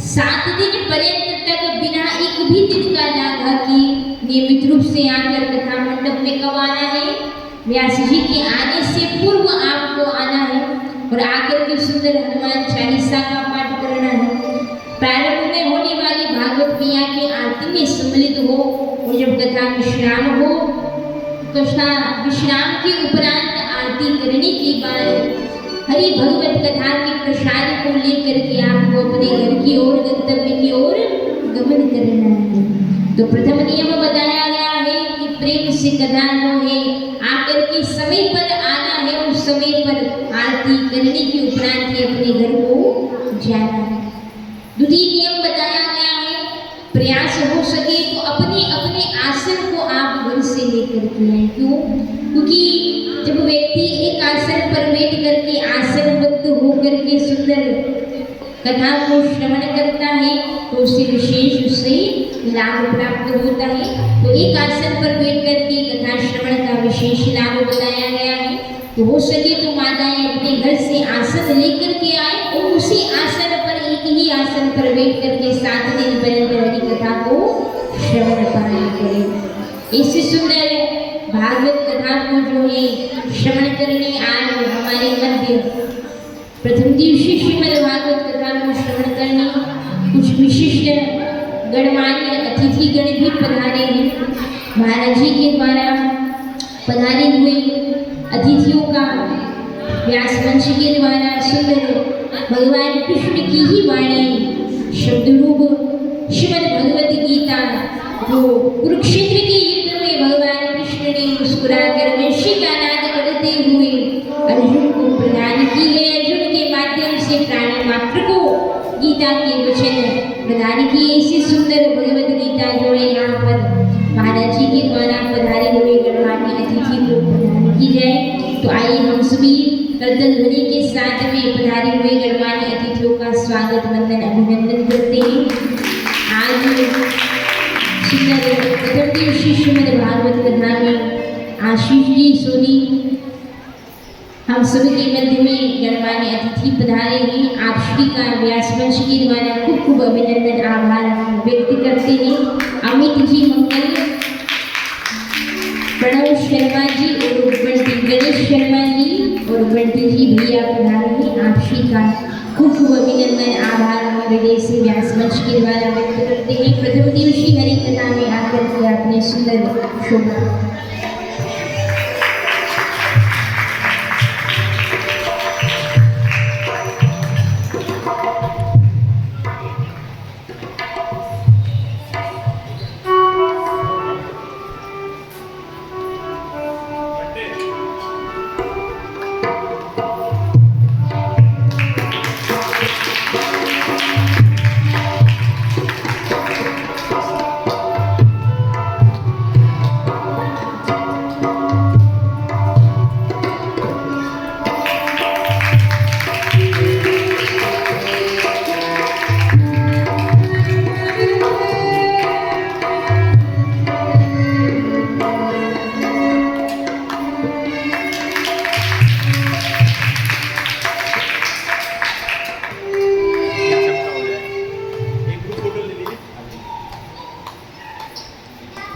7 दिन पर्यंत तक बिना एक भी दिन का लाघा की नियमित रूप से आकर कथा मंडप में कब आना है? व्यास जी के आने से पूर्व आपको आना है और आकर के सुंदर हनुमान चालीसा का पाठ करना है। प्रारंभ में होने वाली भागवत क्रिया की आरती में सम्मिलित हो, और जब कथा विश्राम हो, कथा विश्राम के उपरांत आरती करने के बाद हरि भगवत कथा के प्रसाद को लेकर के आपको अपने घर की ओर, गंतव्य की ओर गमन करना है। तो प्रथम नियम बताया गया है कि प्रेम से कथा जो है आकर के समय पर आना है, उस समय पर आरती करने के उपरांत ही अपने घर को जाना है। द्वितीय नियम बताया गया है, प्रयास हो सके तो अपने अपने आसन को आप घर से लेकर के आए। क्यों? क्योंकि जब व्यक्ति एक आसन पर बैठ करके आसनबद्ध होकर के सुंदर कथा को श्रवण करता है तो उसे विशेष उससे लाभ प्राप्त होता है। तो एक आसन पर बैठ करके कथा श्रवण का विशेष लाभ बताया गया है। तो हो सके तो माताएं अपने घर से आसन लेकर के आए और उसी आसन पर, एक ही आसन पर बैठ करके 7 दिन पर्यंत हरि कथा को श्रवण पारायण करें। इससे सुंदर भागवत कथा को जो है श्रवण करने आज हमारे मध्य प्रथम दिवसीय श्रीमद् भागवत कथा को श्रवण करने कुछ विशिष्ट गणमान्य अतिथिगण भी पधारे हैं। महाराज जी के द्वारा पधारे हुए अतिथियों का व्यास मंच के द्वारा सुंदर भगवान कृष्ण की ही वाणी शब्द रूप श्रीमद् भगवत गीता जो कुरुक्षेत्र के युद्ध में भगवान कृष्ण ने मुस्कुराकर वैश्य का नाद करते हुए अर्जुन को प्रदान की है। अर्जुन के माध्यम से प्राणी मात्र को गीता के वचन प्रदान किए। ऐसी सुंदर भगवत गीता जो है यहाँ पर महाराज जी के द्वारा पधारे हुए गणमान्य अतिथि को प्रदान की जाए। तो आइए हम सभी कर्तन ध्वनि के साथ में पधारे हुए गणमान्य अतिथियों का स्वागत वंदन अभिनंदन करते हैं। आज सुंदर प्रथम दिवसीय श्रीमद् भागवत कथा में आशीष जी सोनी हम सभी के मध्य में गणमान्य अतिथि पधारे हैं। आप श्री का व्यास मंच के द्वारा खूब खूब अभिनंदन आभार व्यक्त करते हैं। अमित जी मंगल, प्रणव शर्मा जी और बंटी गणेश शर्मा जी और बंटी जी भैया पधारे हैं। आप श्री का खूब खूब अभिनंदन आभार और हृदय से व्यास मंच के द्वारा व्यक्त करते हैं। प्रथम दिवसीय हरि कथा में आकर के आपने सुंदर शोभा।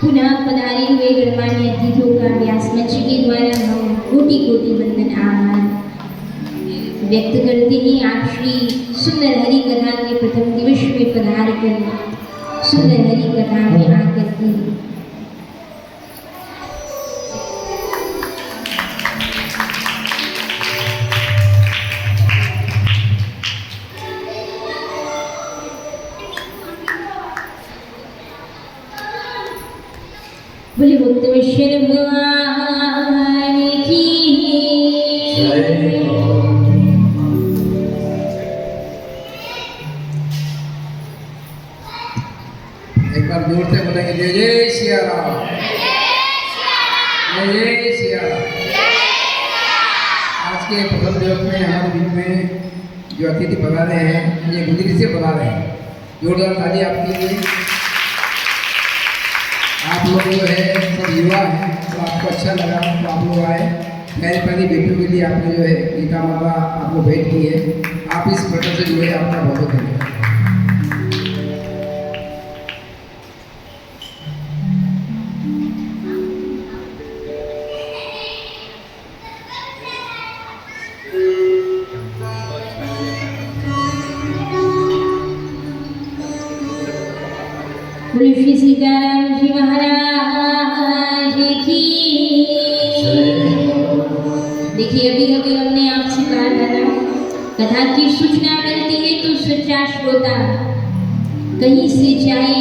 पुनः पधारे हुए गणमान्य अतिथियों का व्यास मंच के द्वारा हम कोटि कोटि वंदन आभार व्यक्त करते हैं। आप श्री सुंदर हरि कथा के प्रथम दिवस में पधार कर सुंदर हरि कथा में आकर के बोले मुक्तवेश्वर भगवान की एक बार जोर से बोलेंगे जय जय सिया राम, जय जय सिया राम। आज के प्रथम दिवस में हमारे बीच में जो अतिथि बना रहे हैं ये गुजरी से बना रहे हैं। जोरदार ताली आपके लिए। आप लोग जो है सब युवा हैं तो आपको अच्छा लगा तो आप लोग आए। पहली बेटियों के लिए आपने जो है गीता माता आपको भेंट की है। आप इस प्रकार से जो है आपका बहुत बहुत धन्यवाद। बोले श्री सीताराम जी महाराज की। देखिए अभी अभी हमने आपसे कहा था ना, कथा की सूचना मिलती है तो सच्चा श्रोता कहीं से चाहे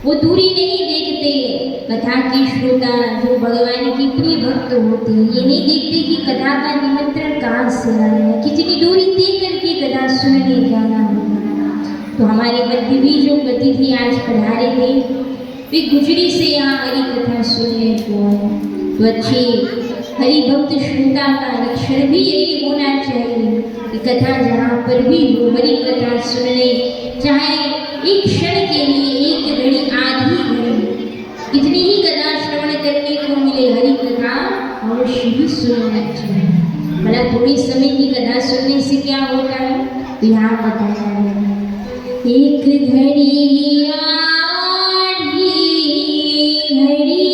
वो दूरी नहीं देखते। कथा के श्रोता जो भगवान की प्रिय भक्त होते हैं ये नहीं देखते कि कथा का निमंत्रण कहाँ से आया है, कितनी दूरी तय करके कथा सुनने जाना होगा। तो हमारे मध्य भी जो अतिथि आज पधारे थे वे गुजरी से यहाँ हरि कथा सुनने को आए। तो अच्छे हरि भक्त श्रोता का लक्षण भी यही होना चाहिए कि कथा जहाँ पर भी हो हरि कथा सुनने, चाहे एक क्षण के लिए एक घड़ी आधी घड़ी कितनी ही कथा श्रवण करने को मिले हरि कथा अवश्य ही सुनना चाहिए। भला थोड़ी समय की कथा सुनने से क्या होता है तो यहाँ बताया है। एक घड़ी आधी घड़ी,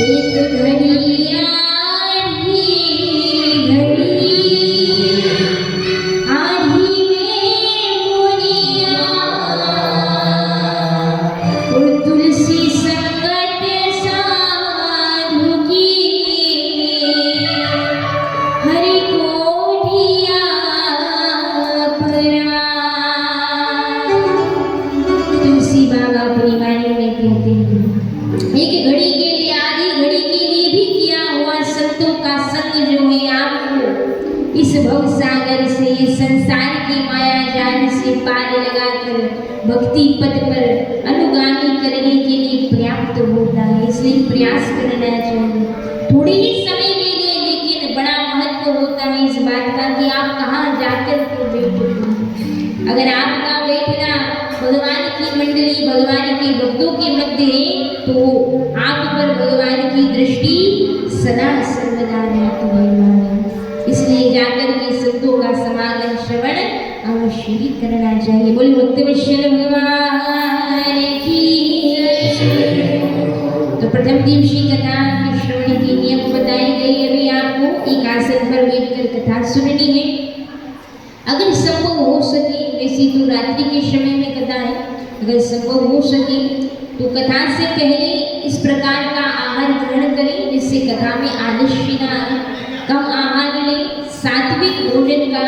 एक घड़ी आधी घड़ी, आधी में मुनिया और तुलसी संगत साधु की, हरि कोठिया परा। तुलसी बाबा अपनी वाणी में कहते हैं एक घड़ी के लिए, आधी घड़ी के लिए भी किया हुआ संतों का संग जो है आपको इस भव सागर से, ये संसार की माया जाल से पार लगाकर भक्ति पथ पर अनुगामी करने के लिए पर्याप्त होता है। इसलिए प्रयास करना चाहिए थोड़ी ही समय के लिए, लेकिन बड़ा महत्व होता है इस बात का कि आप कहाँ जाकर के बैठे। अगर आपका बैठना भगवान की मंडली, भगवान के भक्तों के मध्य है तो आप पर भगवान की दृष्टि सदा सर्वदा रहती है। इसलिए जाकर के संतों का समागम श्रवण अवश्य ही करना चाहिए। बोले मुक्तवेश्वर भगवान की। तो प्रथम दिवसीय कथा के श्रवण के नियम बताए गए। अभी आपको एक आसन पर बैठकर कथा सुननी है। अगर संभव हो सके, वैसे तो रात्रि के समय में कथा है, अगर संभव हो सके तो कथा से पहले इस प्रकार का आहार ग्रहण करें जिससे कथा में आलस्य ना आए, कम आहार लें। सात्विक भोजन का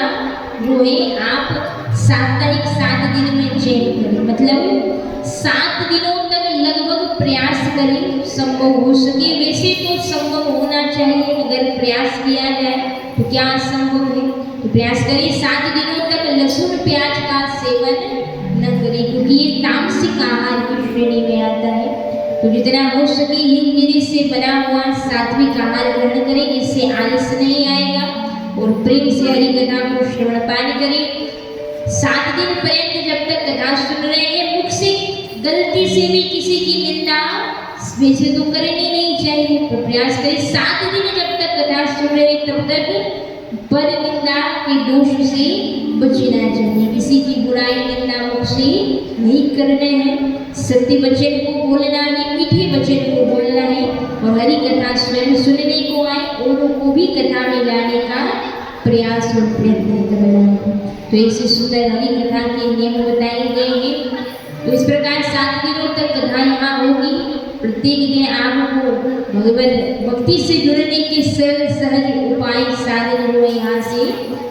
जो है आप साप्ताहिक 7 दिन में चयन करें, मतलब 7 दिनों तक लगभग प्रयास करें, संभव हो सके। वैसे तो संभव होना चाहिए, अगर प्रयास किया जाए तो क्या असंभव है, तो प्रयास करिए 7 दिनों तक लहसुन प्याज का सेवन न करें, क्योंकि ये तामसिक आहार की श्रेणी में आता है। तो जितना हो सके हिंग गिरी से बना हुआ सात्विक आहार ग्रहण करें, जिससे आलस नहीं आएगा, और प्रेम से हरि कथा को श्रवण पान करें। 7 दिन पर्यंत जब तक कथा सुन रहे हैं, मुख से गलती से भी किसी की निंदा वैसे तो करनी नहीं चाहिए, तो प्रयास करें 7 दिन जब तक कथा सुन रहे हैं तब तक पर निंदा के दोष से बचना चाहिए, किसी की बुराई निंदा मुख से नहीं करना है, सत्य वचन को बोलना है, मीठे वचन को बोलना है, और हरि कथा स्वयं सुनने को आए, औरों को भी कथा में लाने का प्रयास और प्रयत्न करना है। तो ऐसे सुंदर हरि कथा के नियम बताए गए हैं। तो इस प्रकार 7 दिनों तक कथा यहाँ होगी। प्रत्येक दिन आपको भगवत भक्ति से जुड़ने के सरल सहज उपाय साधन जो यहाँ से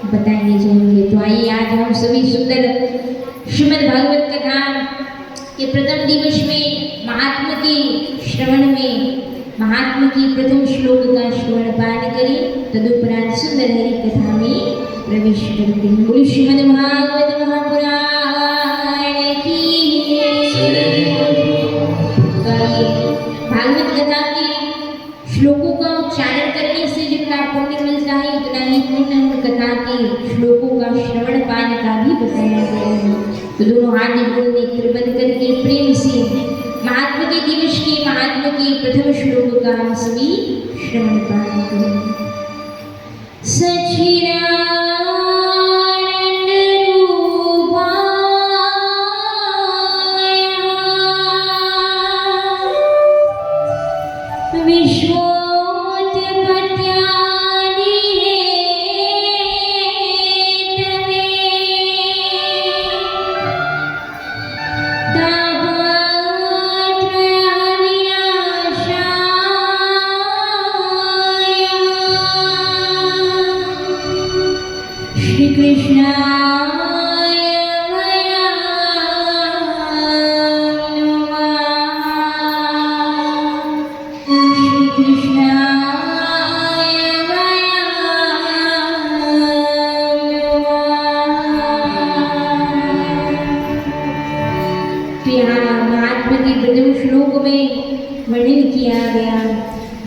बताएंगे जाएंगे। तो आइए आज हम सभी सुंदर श्रीमद् भागवत कथा के प्रथम दिवस में महात्मा के श्रवण में महात्मा की प्रथम श्लोक का श्रवण पाठ करें, तदुपरांत सुंदर हरि कथा में प्रवेश करते हैं। बोलो श्रीमद् भागवत महापुराण की। भागवत कथा के श्लोकों का उच्चारण करने से जितना पुण्य मिलता है, उतना ही पुण्य कथा के श्लोकों का श्रवण पाठ का भी बताया गया है। तो दोनों हाथ जोड़ नेत्र बंद करके प्रेम से महात्मा के दिवस के महात्मा के प्रथम श्लोक का हम सभी श्रवण पाठ करें। सचिदानंद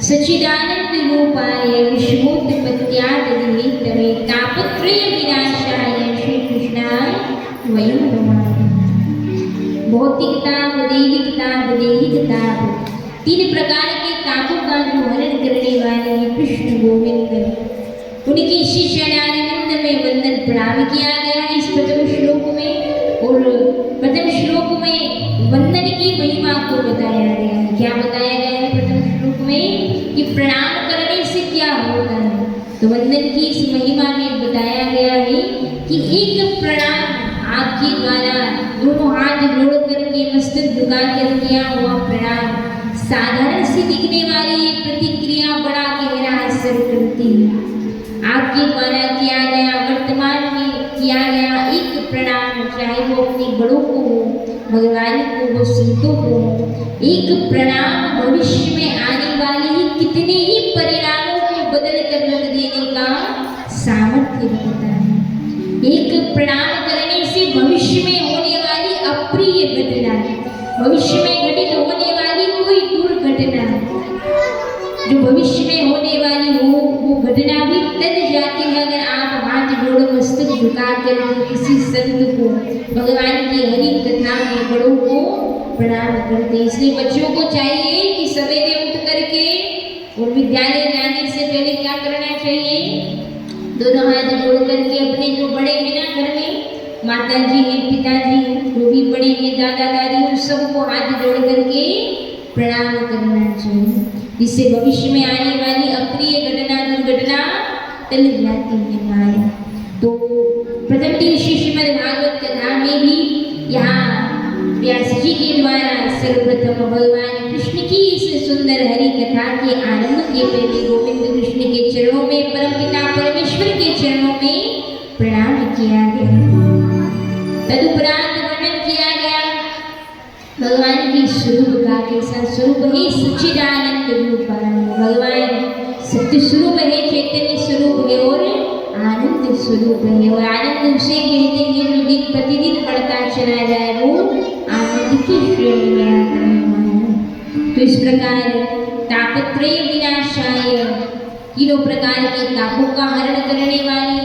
सच्चिदानंद रूपाय विश्वोत्पत्त्यादिहेतवे तापत्रय विनाशाय श्री कृष्णाय वयं नमः। भौतिकता, दैविकता, देहिकता, 3 प्रकार के तापों का जो हरण करने वाले हैं कृष्ण गोविंद, उनके शिष्य आनंद में वंदन प्रणाम किया गया है इस प्रथम श्लोक में। और प्रथम श्लोक में वंदन की महिमा को बताया गया है। क्या बताया गया है प्रथम श्लोक में? कि प्रणाम करने से क्या होता है। तो वंदन की इस महिमा में बताया गया है कि एक प्रणाम आपके द्वारा दोनों हाथ जोड़ करके मस्तक झुका कर किया हुआ प्रणाम साधारण सी दिखने वाली ये प्रतिक्रिया बड़ा गहरा असर करती है। आपके द्वारा किया गया, वर्तमान में किया गया एक प्रणाम, चाहे वो अपने बड़ों को हो, भगवान को हो, संतों को हो, एक प्रणाम भविष्य में आने वाले ही कितने ही परिणामों को बदल कर रख देने का सामर्थ्य रखता है। एक प्रणाम करने से भविष्य में होने वाली अप्रिय घटना, भविष्य में घटित होने वाली कोई दुर्घटना, जो भविष्य में होने वाली हो वो घटना भी टल जाती है अगर आप हाथ जोड़ मस्तक झुका कर किसी संत को, भगवान की हरि कथा में बड़ों को प्रणाम करते। इसलिए बच्चों को चाहिए कि सवेरे उठ करके और विद्यालय जाने से पहले क्या करना चाहिए? दोनों हाथ जोड़ करके अपने जो बड़े हैं ना घर में, माता जी हैं, पिताजी हैं, जो भी बड़े हैं, दादा दादी, उन सबको हाथ जोड़ करके प्रणाम करना चाहिए, जिससे भविष्य में आने वाली अप्रिय घटना, दुर्घटना टल जाती है हमारी। तो प्रथम छठी श्रीमद् भागवत कथा में भी यहाँ व्यास जी के द्वारा सर्वप्रथम भगवान कृष्ण की इस सुंदर हरि कथा के आरंभ के पहले गोविंद कृष्ण के चरणों में परमपिता परमेश्वर के चरणों में प्रणाम किया गया। तदुपरांत वर्णन किया गया भगवान की स्वरूप का, कैसा स्वरूप है, सच्चिदानंद रूपानंद। भगवान सत्य स्वरूप है, चैतन्य स्वरूप है और आनंद स्वरूप है। और आनंद उसे कहते हैं जो दिन प्रतिदिन बढ़ता चला जाए, वो आनंद की श्रेणी में आता है। तो इस प्रकार तापत्रय विनाशाय, तीनों प्रकार के तापों का हरण करने वाली,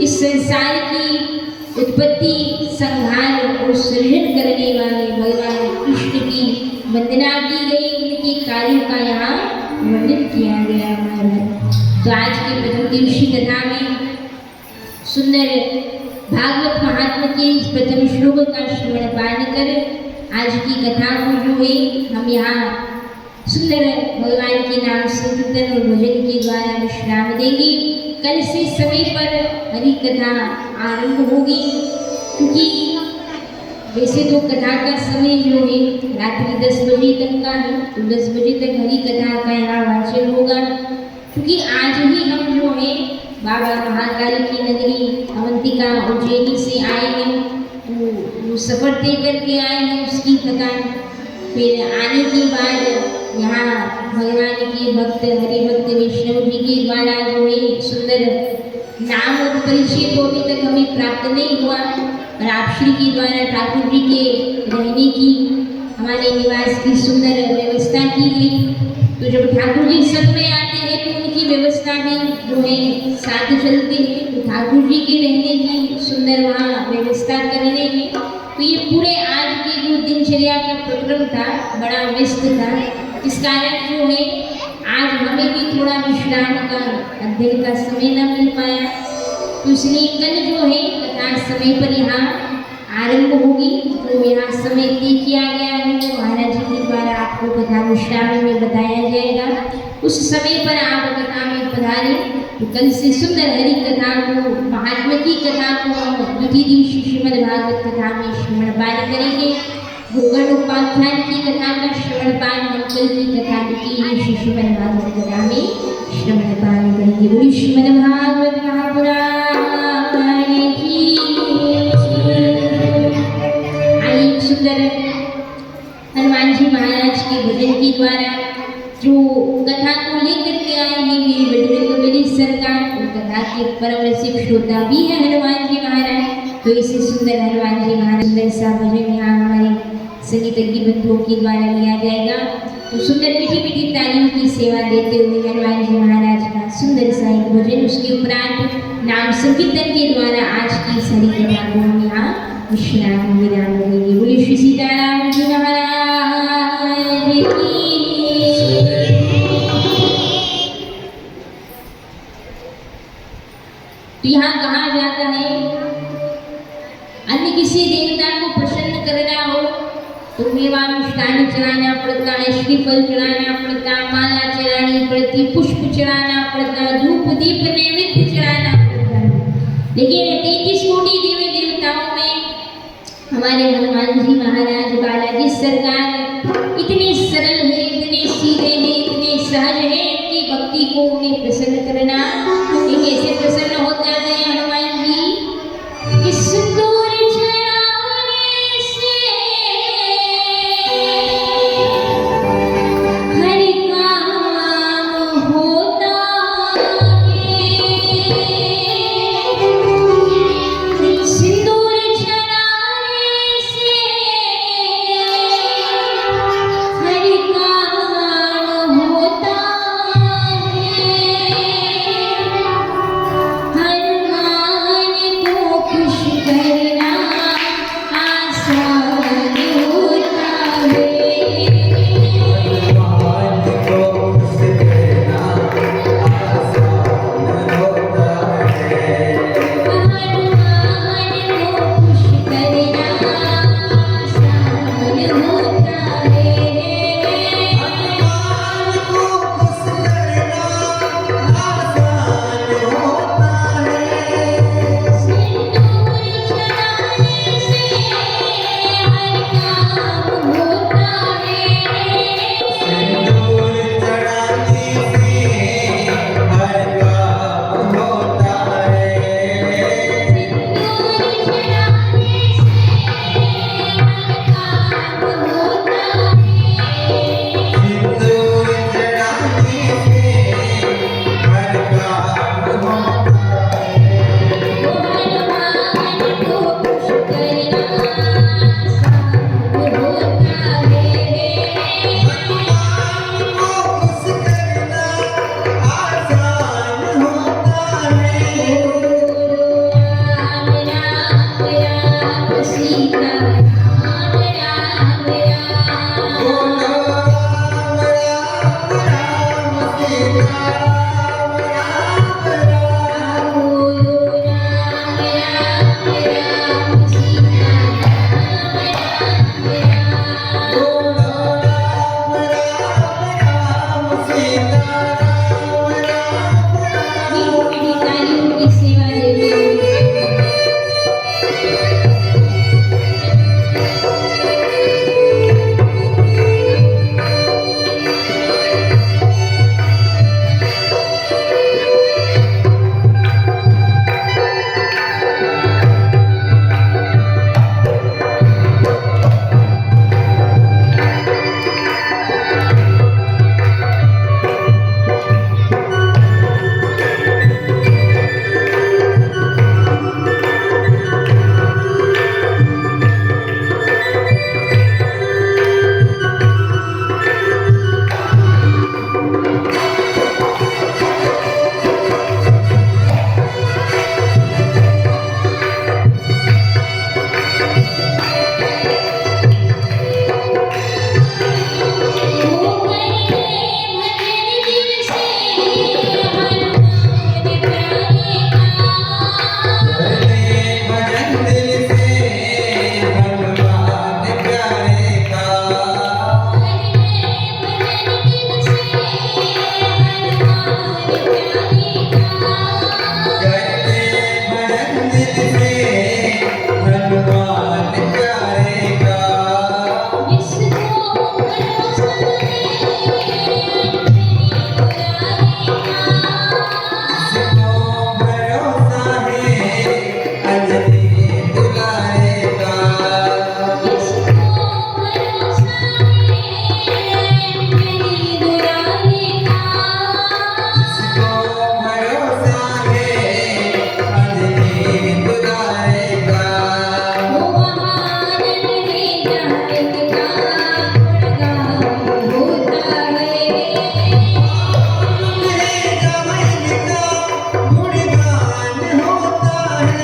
इस संसार की उत्पत्ति, संहार और सृजन करने वाले भगवान कृष्ण की वंदना की गई। उनके कार्यों का यहाँ वर्णन किया गया महाराज। तो आज के प्रथम दिवसीय कथा में सुंदर भागवत महात्मा के इस प्रथम श्लोक का श्रवण पान कर आज की कथा को जो है हम यहाँ सुंदर भगवान के नाम संकीर्तन और भजन के द्वारा विश्राम देंगे। कल से समय पर हरि कथा आरंभ होगी, क्योंकि वैसे तो कथा का समय जो है रात्रि 10 बजे तक का है, तो 10 बजे तक हरि कथा का यहाँ वाचन होगा। क्योंकि आज ही हम जो है बाबा महाकाल की नगरी अवंतिका उज्जैनी से आए हैं, तो वो सफर तय करके आए हैं, उसकी थकान फिर आने के बाद यहाँ भगवान के भक्त हरि भक्त वैष्णव जी के द्वारा जो है सुंदर नाम और परिचय को अभी तक हमें प्राप्त नहीं हुआ, और आप श्री के द्वारा ठाकुर जी के रहने की, हमारे निवास की सुंदर व्यवस्था की गई। तो जब ठाकुर जी सब में आते हैं तो उनकी व्यवस्था भी जो है साथ चलते हैं। तो ठाकुर जी के रहने की सुंदर वहाँ व्यवस्था करने में तो ये पूरे आज के जो दिनचर्या का प्रक्रम था बड़ा व्यस्त था। इस कारण जो है आज हमें भी थोड़ा विश्राम का, अध्ययन का समय न मिल पाया। तो इसलिए कल जो है कथा समय पर यहाँ आरंभ होगी। तो यहाँ समय तय किया गया है, तो महाराज जी के द्वारा आपको कथा विश्राम में बताया जाएगा। उस समय पर आप कथा में पधारें। तो कल से सुंदर हरि कथा को, महात्मा की कथा को हम द्वितीय दिवसीय श्रीमद् भागवत कथा में श्रवण पान करेंगे। भोगन उपाख्यान की कथा का श्रवण पान हम कल की कथा द्वितीय श्रीमद् भागवत कथा में श्रवण पान करेंगे। बोलिए श्रीमद् भागवत महापुराण की। आइए सुंदर हनुमान जी महाराज के भजन के द्वारा जो कथा को लेकर के आए हैं मेरी बजरंग बली सरकार, और कथा के परम रसिक श्रोता भी है हनुमान जी महाराज। तो इसे सुंदर हनुमान जी महाराज सुंदर सा भजन यहाँ हमारे संगीतज्ञ बंधुओं के द्वारा लिया जाएगा। तो सुंदर मीठी मीठी तालियों की सेवा देते हुए हनुमान जी महाराज का सुंदर सा एक भजन, उसके उपरांत नाम संकीर्तन के द्वारा आज की सारी कथा को हम यहाँ विश्राम विराम देंगे। बोलिए श्री सीताराम जी महाराज की। तो यहाँ कहा जाता है अन्य किसी देवता को प्रसन्न करना हो तो मेवा मिष्टान चढ़ाना पड़ता है, श्रीफल चढ़ाना पड़ता, माला चढ़ानी पड़ती, पुष्प चढ़ाना पड़ता, धूप दीप नैवेद्य चढ़ाना पड़ता है। लेकिन 33 कोटि देवी देवताओं में हमारे हनुमान जी महाराज बालाजी सरकार इतने सरल है, इतने सीधे हैं, इतने सहज है, इनकी भक्ति को उन्हें प्रसन्न करना। ये कैसे प्रसन्न होता है हनुमान जी कि सिंदूर चढ़ाने से हरि काम होता है। सिंदूर चढ़ाने से हरि काम होता है। से हनुमान प्यारे का जिसको भरोसा है अंजनी दुलारे का। जिसको भरोसा है अंजनी दुलारे का जिसको भरोसा है अंजनी दुलारे का वो महान विनायक का गुणगान होता है महान विनायक का गुणगान होता है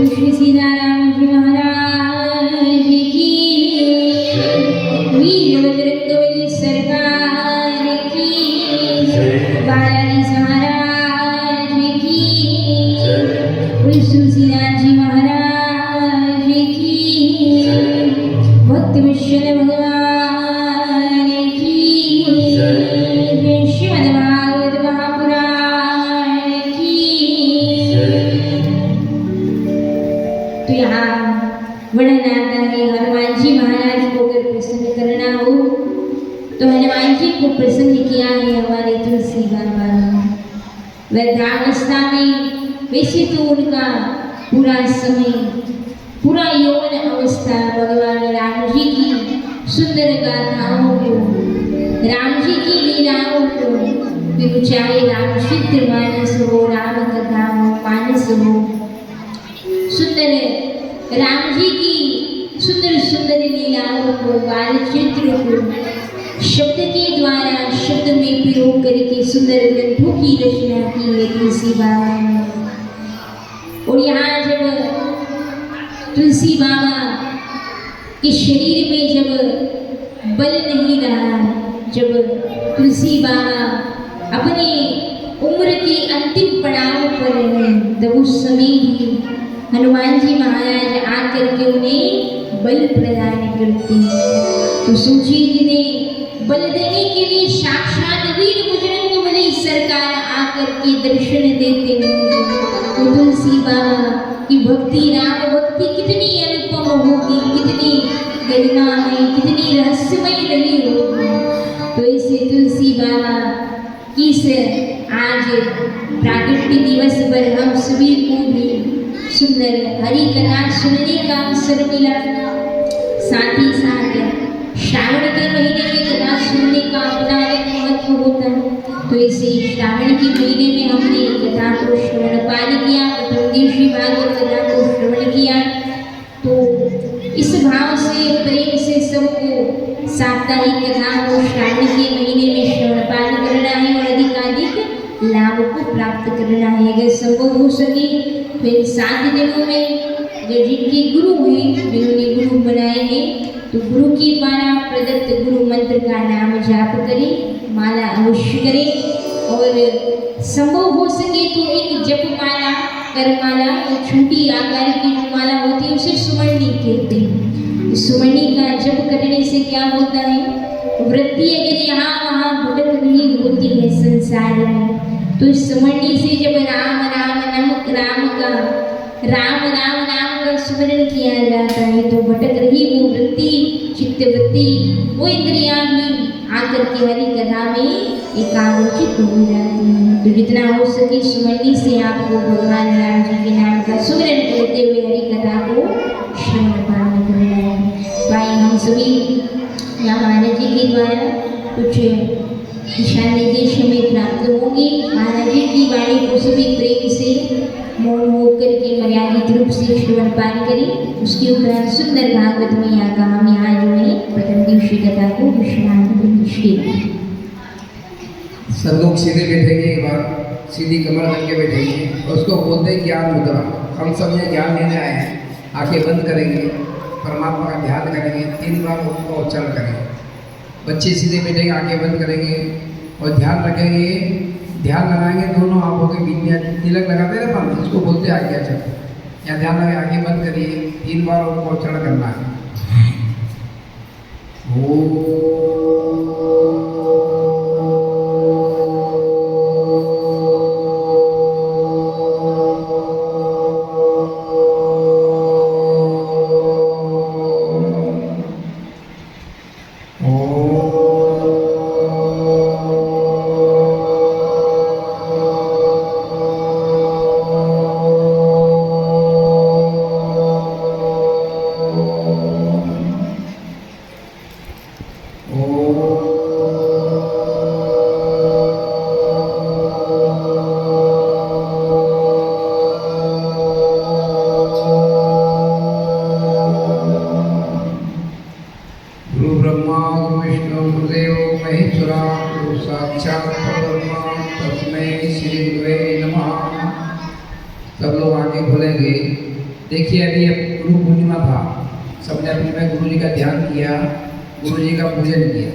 श्री सीताराम जी महाराज की वीर बजरंगबली सरकार की बालाजी महाराज की तुलसीदास जी महाराज की भक्त विश्व भगवान की श्रीमद् भागवत महापुराण की। तो यहाँ वर्णन आता है हनुमान जी महाराज को अगर प्रसन्न करना हो तो हनुमान जी को प्रसन्न किया है हमारे तुलसी बाबा ने। वृद्धावस्था में वैसे तो उनका पूरा समय पूरा यौवन अवस्था भगवान राम जी की सुंदर गाथाओं को राम जी की लीलाओं को फिर चाहे रामचरित्र मानस हो राम कथा हो मानस हो सुंदर राम जी की सुंदर सुंदर लीलाओं को बाल चित्र को शब्द के द्वारा शब्द में प्रयोग करके सुंदर ग्रंथों की रचना की है तुलसी बाबा ने। और यहाँ जब तुलसी बाबा के शरीर में जब बल नहीं रहा, जब तुलसी बाबा अपने उम्र के अंतिम पड़ाव पर हैं, तब उस समय भी हनुमान जी महाराज आकर के उन्हें बल प्रदान करते हैं। तो सोचिए जिन्हें बल देने के लिए साक्षात वीर बजरंगबली सरकार आकर के दर्शन देते हैं, तो तुलसी बाबा की भक्ति राम भक्ति कितनी अनुपम होगी, कितनी गरिमा में, कितनी रहस्यमय रही होगी। तो इसे तुलसी बाबा की से आज प्राकट्य दिवस पर हम सभी को भी सुंदर हरि कथा सुनने का अवसर मिला। साथ ही साथ श्रावण के महीने में कथा सुनने का अपना एक महत्व होता है। तो इसी श्रावण के महीने में हमने कथा को श्रवण पान किया, प्रथम भागवत कथा को श्रवण किया। तो इस भाव से प्रेम से सबको साप्ताहिक कथा को श्रावण के महीने में श्रवण पान करना है और अधिकाधिक लाभ को प्राप्त करना है। अगर संभव हो सके फिर 7 दिनों में जो जिनके गुरु हैं, जिन्होंने गुरु बनाए हैं, तो गुरु के द्वारा प्रदत्त गुरु मंत्र का नाम जाप करें, माला अवश्य करें और संभव हो सके तो एक जप माला करमाला और छोटी आकार की जो माला होती है उसे सुमरनी कहते हैं। सुमरनी का जप करने से क्या होता है, वृत्ति अगर यहाँ वहाँ भटक रही होती है संसार में, तो इस सुमरनी से जब राम राम नाम का स्मरण किया जाता है तो भटक रही वो वृत्ति, चित्त वृत्ति, वो इंद्रियां भी आकर के हरि कथा में एकाग्रचित हो जाती हैं। तो जितना हो सके सुमरनी से आपको भगवान राम जी के नाम का सुमरण करते हुए हरि कथा को श्रवण पालन करना है। भाई हम सभी यहाँ महाराज जी के द्वारा कुछ दिशा निर्देश हमें प्राप्त होंगे। महाराज जी की वाणी को सभी प्रेम से मौन होकर के मर्यादित रूप से श्रवण पान करें। उसके उपरांत सुंदर भागवत में यहाँ का हम यहाँ जो है प्रथम दिवसीय कथा को विश्राम देंगे। सब लोग सीधे बैठेंगे, एक बार सीधी कमर करके बैठेंगे और उसको बोलते हैं ज्ञान मुद्रा। हम सब ये ज्ञान लेने आए हैं। आंखें बंद करेंगे, परमात्मा का ध्यान करेंगे, 3 बार उसको उच्चारण करेंगे। बच्चे सीधे बैठेंगे, आंखें बंद करेंगे और ध्यान रखेंगे। ध्यान लगाएंगे दोनों आंखों के बीच में, तिलक लगाते हैं ना, उसको बोलते हैं आज्ञा चक्र। यहाँ ध्यान लगे, आंखें बंद करिए, 3 बार उनको उच्चारण करना है। सब लोग आगे बोलेंगे। देखिए अभी गुरु पूर्णिमा था, सबने अपने में गुरु जी का ध्यान किया, गुरु जी का पूजन किया।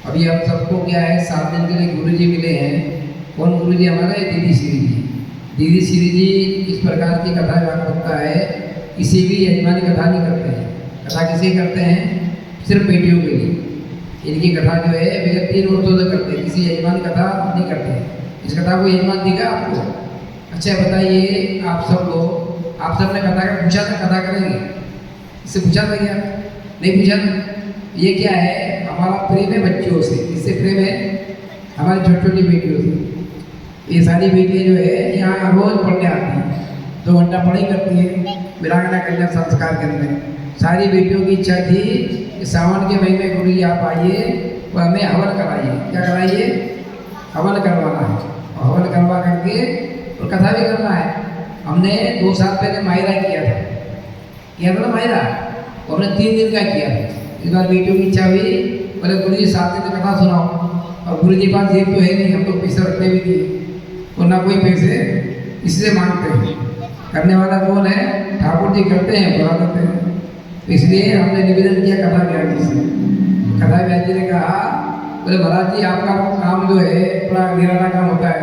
अभी हम सबको क्या है, 7 दिन के लिए गुरु जी मिले हैं। कौन गुरु जी हमारा है? दीदी श्री जी। दीदी श्री जी इस प्रकार की कथा करता है, किसी भी यजमानी कथा नहीं करते हैं। कथा किसे करते हैं? सिर्फ बेटियों के लिए। इनकी कथा जो है विगत 3 वर्षों से करते हैं, किसी यजमान कथा नहीं करते हैं। इस कथा को यजमान दिखा आपको? अच्छा बताइए आप सब लोग, आप सब ने कथा का पूछा था, कथा करेंगे? इससे पूछा था क्या? नहीं पूछा था। ये क्या है? हमारा प्रेम है बच्चों से। इससे प्रेम है हमारी छोटी छोटी बेटियों से। ये सारी बेटियाँ जो है यहाँ रोज पढ़ने आती हैं, 2 घंटा पढ़ाई करती है वीरांगना कन्या संस्कार केंद्र में। सारी बेटियों की इच्छा थी कि सावन के महीने में गुरु जी आप आइए और हमें हवन कराइए। क्या कराइए? हवन करवाना है, और हवन करवा करके और कथा भी करना है। हमने 2 साल पहले मायरा किया था ना मायरा, वो हमने 3 दिन का किया था। इस बार बेटियों की इच्छा हुई, बोले गुरु जी 7 दिन कथा सुनाओ। और गुरु जी के पास जेब तो है नहीं, हम तो पैसे रखते भी नहीं और ना कोई पैसे इसलिए मांगते हैं। करने वाला कौन है? ठाकुर जी करते हैं, बुरा करते हैं। इसलिए हमने निवेदन किया कथा व्यास जी से। कथा व्यास जी ने कहा, बोले महाराज जी आपका काम जो है बड़ा निराला काम होता है,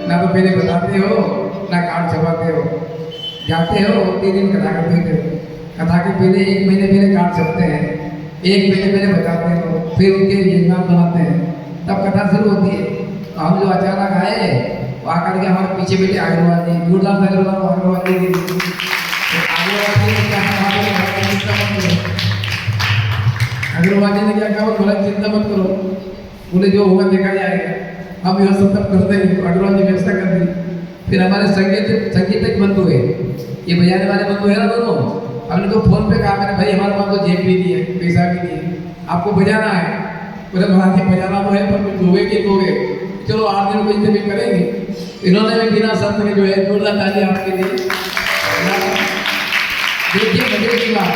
ना तो पहले बताते हो ना कार्ड छपाते हो, जाते हो 3 दिन कथा करते थे। कथा के पहले 1 महीने पहले कार्ड छपते हैं, 1 महीने पहले बताते हो, फिर उनके यजमान बनाते हैं, तब कथा शुरू होती है। हम जो अचानक आए वो आकर के हमारे पीछे बैठे अग्रवाल जी, दूरदार अग्रवाल जी ने क्या कहा? बोला चिंता मत करो, बोले जो होगा देखा जाएगा, हम यह सब करते हैं। अग्रवाल जी व्यवस्था कर दी। फिर हमारे संगीतक बंधु है, ये बजाने वाले बंधु है ना दोनों, हमने तो फोन पे कहा, मैंने भाई हमारे पास तो जेब भी नहीं है, पैसा भी नहीं है, आपको बजाना है। बोले महाराज जी बजाना तो है, पर कुछ दोगे कि दोगे? चलो 8 दिन बजते भी करेंगे। इन्होंने भी बिना शर्त में जो है जोरदार ताली आपके लिए। देखिए मजे की बात,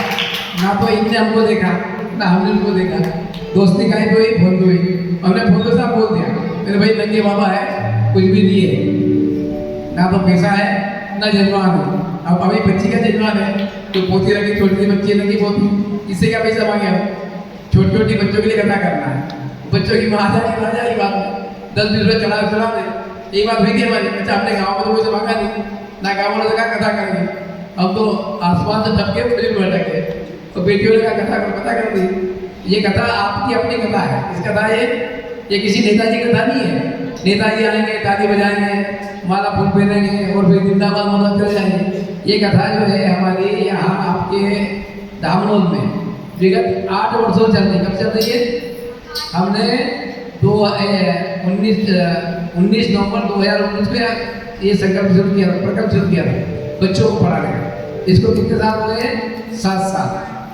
ना तो इनने हमको देखा ना हमने उनको देखा, दोस्ती का ही तो ही फोन हुई। हमने फोन तो साहब बोल दिया, मेरे भाई नंगे बाबा है, कुछ भी नहीं है, ना तो पैसा है ना जजमान है। अब अभी बच्ची का जजमान है तो पोती रखी, छोटी बच्ची लगी पोती, इससे क्या पैसा मांगे? छोटी छोटी बच्चों के लिए कथा करना है, बच्चों की माँ जाएगी बात में 10-20 रुपये चढ़ा दे। एक बात हुई थी हमारी, अच्छा अपने गाँव में तो कोई से मांगा नहीं, ना गाँव वालों ने कहा कथा करेंगे, हम तो आसमान से टपके खुले में बैठे। तो बेटियों ने कहा कथा कर दी। ये कथा आपकी अपनी कथा है। इस कथा ये किसी नेताजी कथा नहीं है। नेताजी आएंगे, ताली बजाएंगे, माला फूल पहनेंगे और फिर जिंदाबाद मतलब चले जाएंगे। ये कथा जो है हमारी यहाँ आपके धामनोद में विगत 8 वर्षों चल रही। कब चल रही है? हमने 19 नवंबर 2019 में ये संकल्प शुरू किया, प्रकल्प शुरू किया था बच्चों को पढ़ाने का। इसको कितने साल हो गए? 7 साल।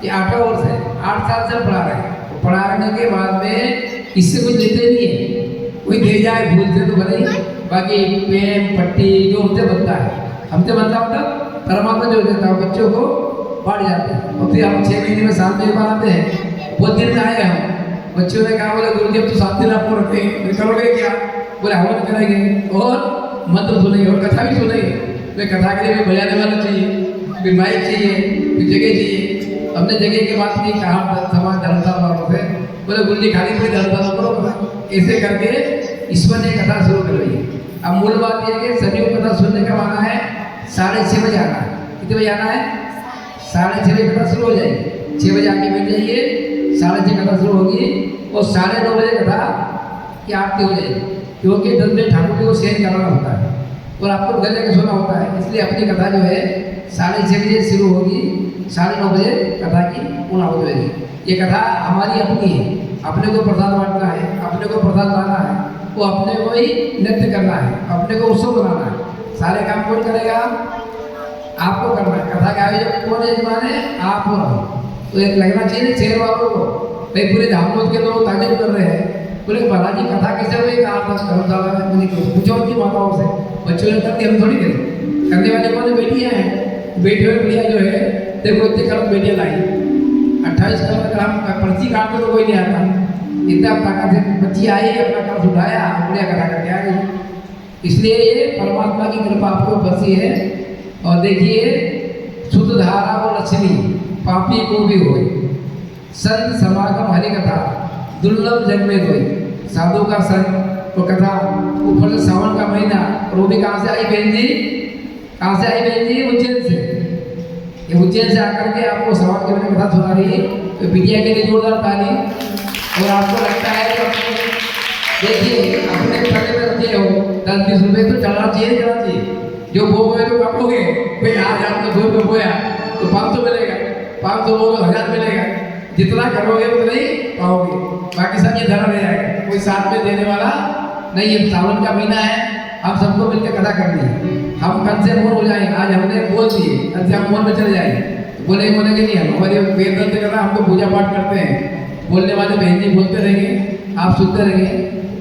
ये 8वां वर्ष है। 8 साल से पढ़ा रहे हैं। पढ़ाने के बाद में इससे कुछ लेते नहीं है, कोई दे जाए भूल से तो भले ही, बाकी पेन पट्टी जो हमसे बनता है, हमसे बनता मतलब परमात्मा जो देता है बच्चों को बांट जाते हैं। और फिर हम 6 महीने में साल में एक बार आते हैं। बहुत दिन में आए हम, बच्चों ने कहा बोले गुरु जी अब तो 7 दिन आपको रखते हैं, करोगे क्या? बोले हवन करेंगे और मंत्र सुनेंगे और कथा भी सुनेंगे। तो कथा के लिए भी बजाने वाला चाहिए, फिर माइक चाहिए, फिर जगह चाहिए। हमने जगह की बात की, कहा समाज धर्मशाला वालों से, बोले गुरु जी खाली पूरी धर्मशाला करो। ऐसे करके ईश्वर ने कथा शुरू कर दी। अब मूल बात यह है कि सभी को कथा सुनने का माना है 6:30 बजे आना है। कितने बजे आना है? 6:30 बजे कथा शुरू हो जाएगी। 6 बजे आके बैठ जाइए, 6:30 कथा शुरू होगी और 9:30 बजे कथा की आरती हो जाएगी। क्योंकि 10 बजे ठाकुर जी को शयन कराना होता है और आपको घर जाकर सोना होता है। इसलिए अपनी कथा जो है 6:30 बजे शुरू होगी, 9:30 बजे कथा की पूर्णाहुति होगी। ये कथा हमारी अपनी है। अपने को प्रसाद बांटना है, अपने को प्रसाद लाना है, वो अपने को ही नृत्य करना है, अपने को उत्सव बनाना है। सारे काम कौन करेगा? आपको करना है। कथा के आयोजक कौन है? यजमान है आप हो। तो एक लगना चाहिए शहर वालों को, भाई पूरे धामनोद के लोग तारीफ कर रहे हैं, बोले महाराज जी कथा कैसे हुई? कहा था धर्मशाला में। मैंने पूछा उनकी माताओं से, बच्चों ने करती, हम थोड़ी करें। करने वाले कौन? बेटियाँ हैं। बेटियों में बेटियाँ जो है देखो इतने करोड़ बेटियाँ लाई, 28 करोड़ अगर हम पर्ची काटते तो कोई नहीं आता। इतना ताकत से बच्ची आई, अपना कर्ज उठाया, बढ़िया कथा करके आ गई। इसलिए ये परमात्मा की कृपा आपको बसी है। और देखिए शुद्ध धारा वो लक्ष्मी पापी को भी होए, संत समागम हरि कथा दुर्लभ जग में होए। साधु का संग तो कथा, ऊपर से सावन का महीना, और वो भी कहाँ से आई बहन जी? कहाँ से आई बहन जी? उज्जैन से। ये उज्जैन से आकर के आपको सावन के महीने कथा सुना रही है। तो बिटिया के लिए जोरदार ताली। और आपको लगता है कि देखिए अपने खाते में रखे हो 10-20 रुपये तो चढ़ना चाहिए, चढ़ना चाहिए। जो बोगे तो कब बोगे? भाई आज आपने 2 रुपये बोया तो 500 मिलेगा, 500 बोगे 1000 मिलेगा। जितना करोगे उतना ही पाओगे, बाकी सब ये धरा रह जाएगा। कोई साथ में देने वाला नहीं है। सावन का महीना है, हम सबको मिलकर कथा करनी है। हम कल से मोन हो जाएंगे। आज हमने बोल दिए, कल से हम मोन में चले जाएंगे। बोलेंगे नहीं, हम हमारे वेद दर्द करना, हम तो पूजा पाठ करते हैं। बोलने वाले बहन जी बोलते रहेंगे, आप सुनते रहेंगे।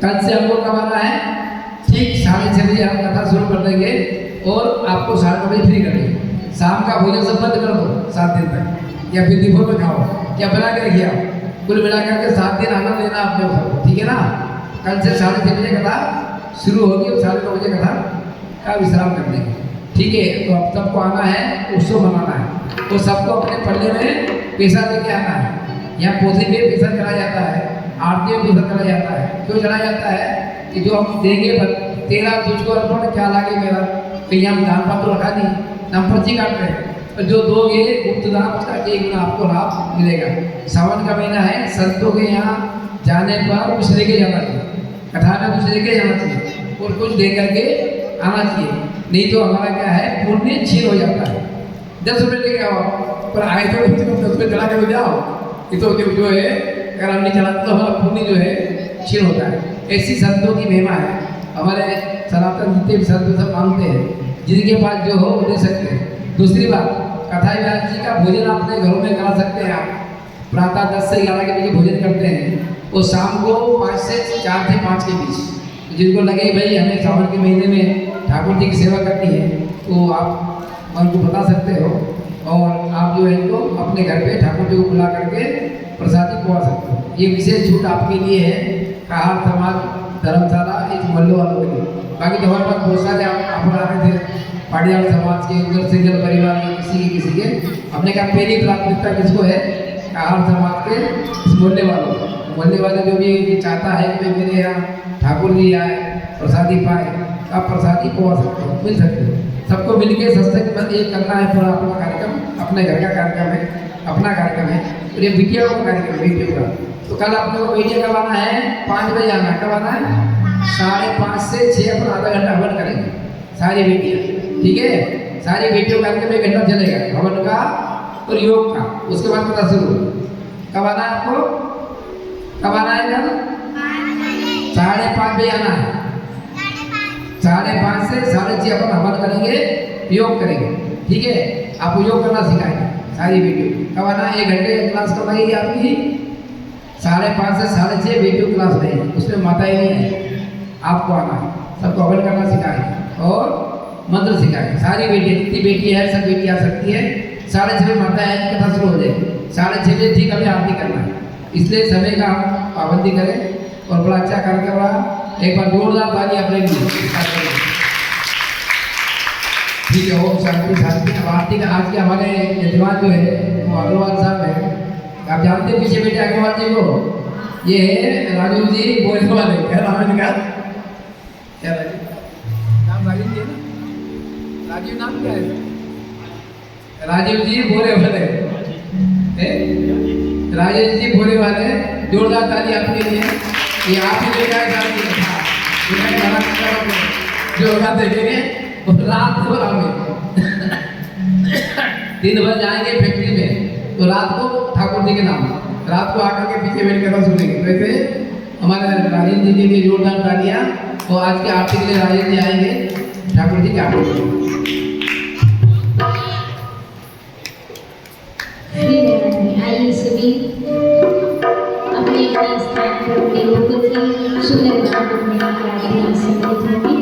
कल से हमको कब आना है? ठीक 6:30 बजे हम कथा शुरू कर देंगे और आपको 9:30 बजे फ्री कर देंगे। शाम का भोजन सब बंद कर दो 7 दिन तक, या फिर दोपहर में खाओ, या बना के रखिए। आप कुल मिला करके 7 दिन आनंद लेना आपने सबको, ठीक है ना? कल से 6:30 बजे कथा शुरू होगी और 9:30 बजे कथा का विश्राम कर देंगे, ठीक है? तो अब सबको आना है, उत्सव मनाना है। तो सबको अपने पल्ले में पैसा लेके आना है। यहाँ पोथी में पैसा चढ़ाया जाता है, आरती में पैसा चढ़ाया जाता है। क्यों चढ़ाया जाता है? कि जो हम देंगे तेरा तुझको अर्पण क्या लागे मेरा। कहीं हम दान पात्र रखा नहीं, हम पर्ची काट रहे हैं। और जो दोगे गुप्त दान उसका 1 गुना आपको लाभ मिलेगा। सावन का महीना है, संतों के यहाँ जाने पर कुछ लेके जाना चाहिए, कथा में कुछ लेके जाना चाहिए और कुछ दे करके आना चाहिए। नहीं तो हमारा क्या है, पुण्य छीन हो जाता है। 10 रुपये लेके आओ, पर आए तो 10 रुपये चढ़ा के जाओ। ये तो जो है अगर हम नहीं चलाते तो हमारा पुण्य जो है छीन होता है। ऐसी संतों की महिमा है। हमारे सनातन जितने भी संत सब मानते हैं, जिनके पास जो हो वो दे सकते हैं। दूसरी बात, कथा व्यास जी का भोजन अपने घरों में करा सकते हैं। आप प्रातः 10 से 11 के बजे भोजन करते हैं और शाम को 4 से 5 के बीच। जिनको लगे भाई हमें सावन के महीने में ठाकुर जी की सेवा करनी है तो आप उनको बता सकते हो और आप जो है इनको अपने घर पे ठाकुर जी को बुला करके प्रसादी पहुँचा सकते हो। ये विशेष छूट आपके लिए है, कहार समाज धर्मशाला एक मोहल्लों वालों के लिए। बाकी तो हमारे पास बहुत सारे आप आ रहे थे, पाटियाल समाज के, उधर सिंगल परिवार के, किसी के। हमने कहा पहली प्राथमिकता किसको है? कहार समाज के इस मोहल्ले वालों को। मोहल्ले वाले जो भी चाहता है कि मेरे यहाँ ठाकुर जी आए, प्रसादी पाए, आप प्रसादी पहुँचा सकते हो, मिल सकते हो। सबको मिलके सत्संग में एक करना है पूरा अपना कार्यक्रम, अपने घर का कार्यक्रम है, अपना कार्यक्रम है, और ये बिटिया का कार्यक्रम बेटियों का। तो कल आप लोगों को बेटिया कब आना है? 5 बजे आना है। कब आना है? 5:30 से 6 अपन आधा घंटा हवन करेंगे सारी बेटियाँ, ठीक है? सारी बेटियों का कार्यक्रम 1 घंटा चलेगा, हवन का और योग का। उसके बाद पता शुरू। कब आना है आपको? कब आना है? कल 5:30 बजे आना है। 5:30 से 6:30 अपन हवन करेंगे, योग करेंगे, ठीक है? आपको योग करना सिखाएंगे सारी वीडियो। कब आना है? 1 घंटे क्लास करवाएगी आपकी। 5:30 से 6:30 वीडियो क्लास रहेगी, उसमें माता ही नहीं है, आपको आना है। सबको हवन करना सिखाएंगे और मंत्र सिखाएंगे। सारी बेटियाँ, जितनी बेटी है सब बेटी आ सकती है। 6:30 बजे माता है कथा शुरू हो जाएगी। 6:30 बजे ठीक हमें आरती करना है, इसलिए समय का हम पाबंदी करें। और बड़ा अच्छा कार्यक्रम रहा, एक बार जोरदार ताली अपने लिए। ठीक है, ओम शांति शांति। अब आरती का आज के हमारे यजमान जो है वो अग्रवाल साहब है। आप जानते हैं पीछे बेटे अग्रवाल जी को? ये है राजीव जी बोले वाले। क्या नाम है इनका? क्या राजीव नाम? राजीव जी है ना? राजीव नाम क्या है? राजीव जी बोले वाले, राजेश जी बोले वाले। जोरदार ताली आपके लिए। ये आप ही लेकर आए जो होगा देखेंगे और रात को आएंगे। दिन भर जाएंगे फैक्ट्री में, तो रात को ठाकुर जी के नाम रात को आकर के पीछे बैठ कर सुनेंगे। वैसे हमारे राजेश जी के लिए जोरदार तालियां। और आज के आरती के लिए राजेश जी आएंगे ठाकुर जी के आरती। आइए सभी अपने अपने स्थान पर अपने लोगों की सुंदर गान में प्रार्थना संगीत में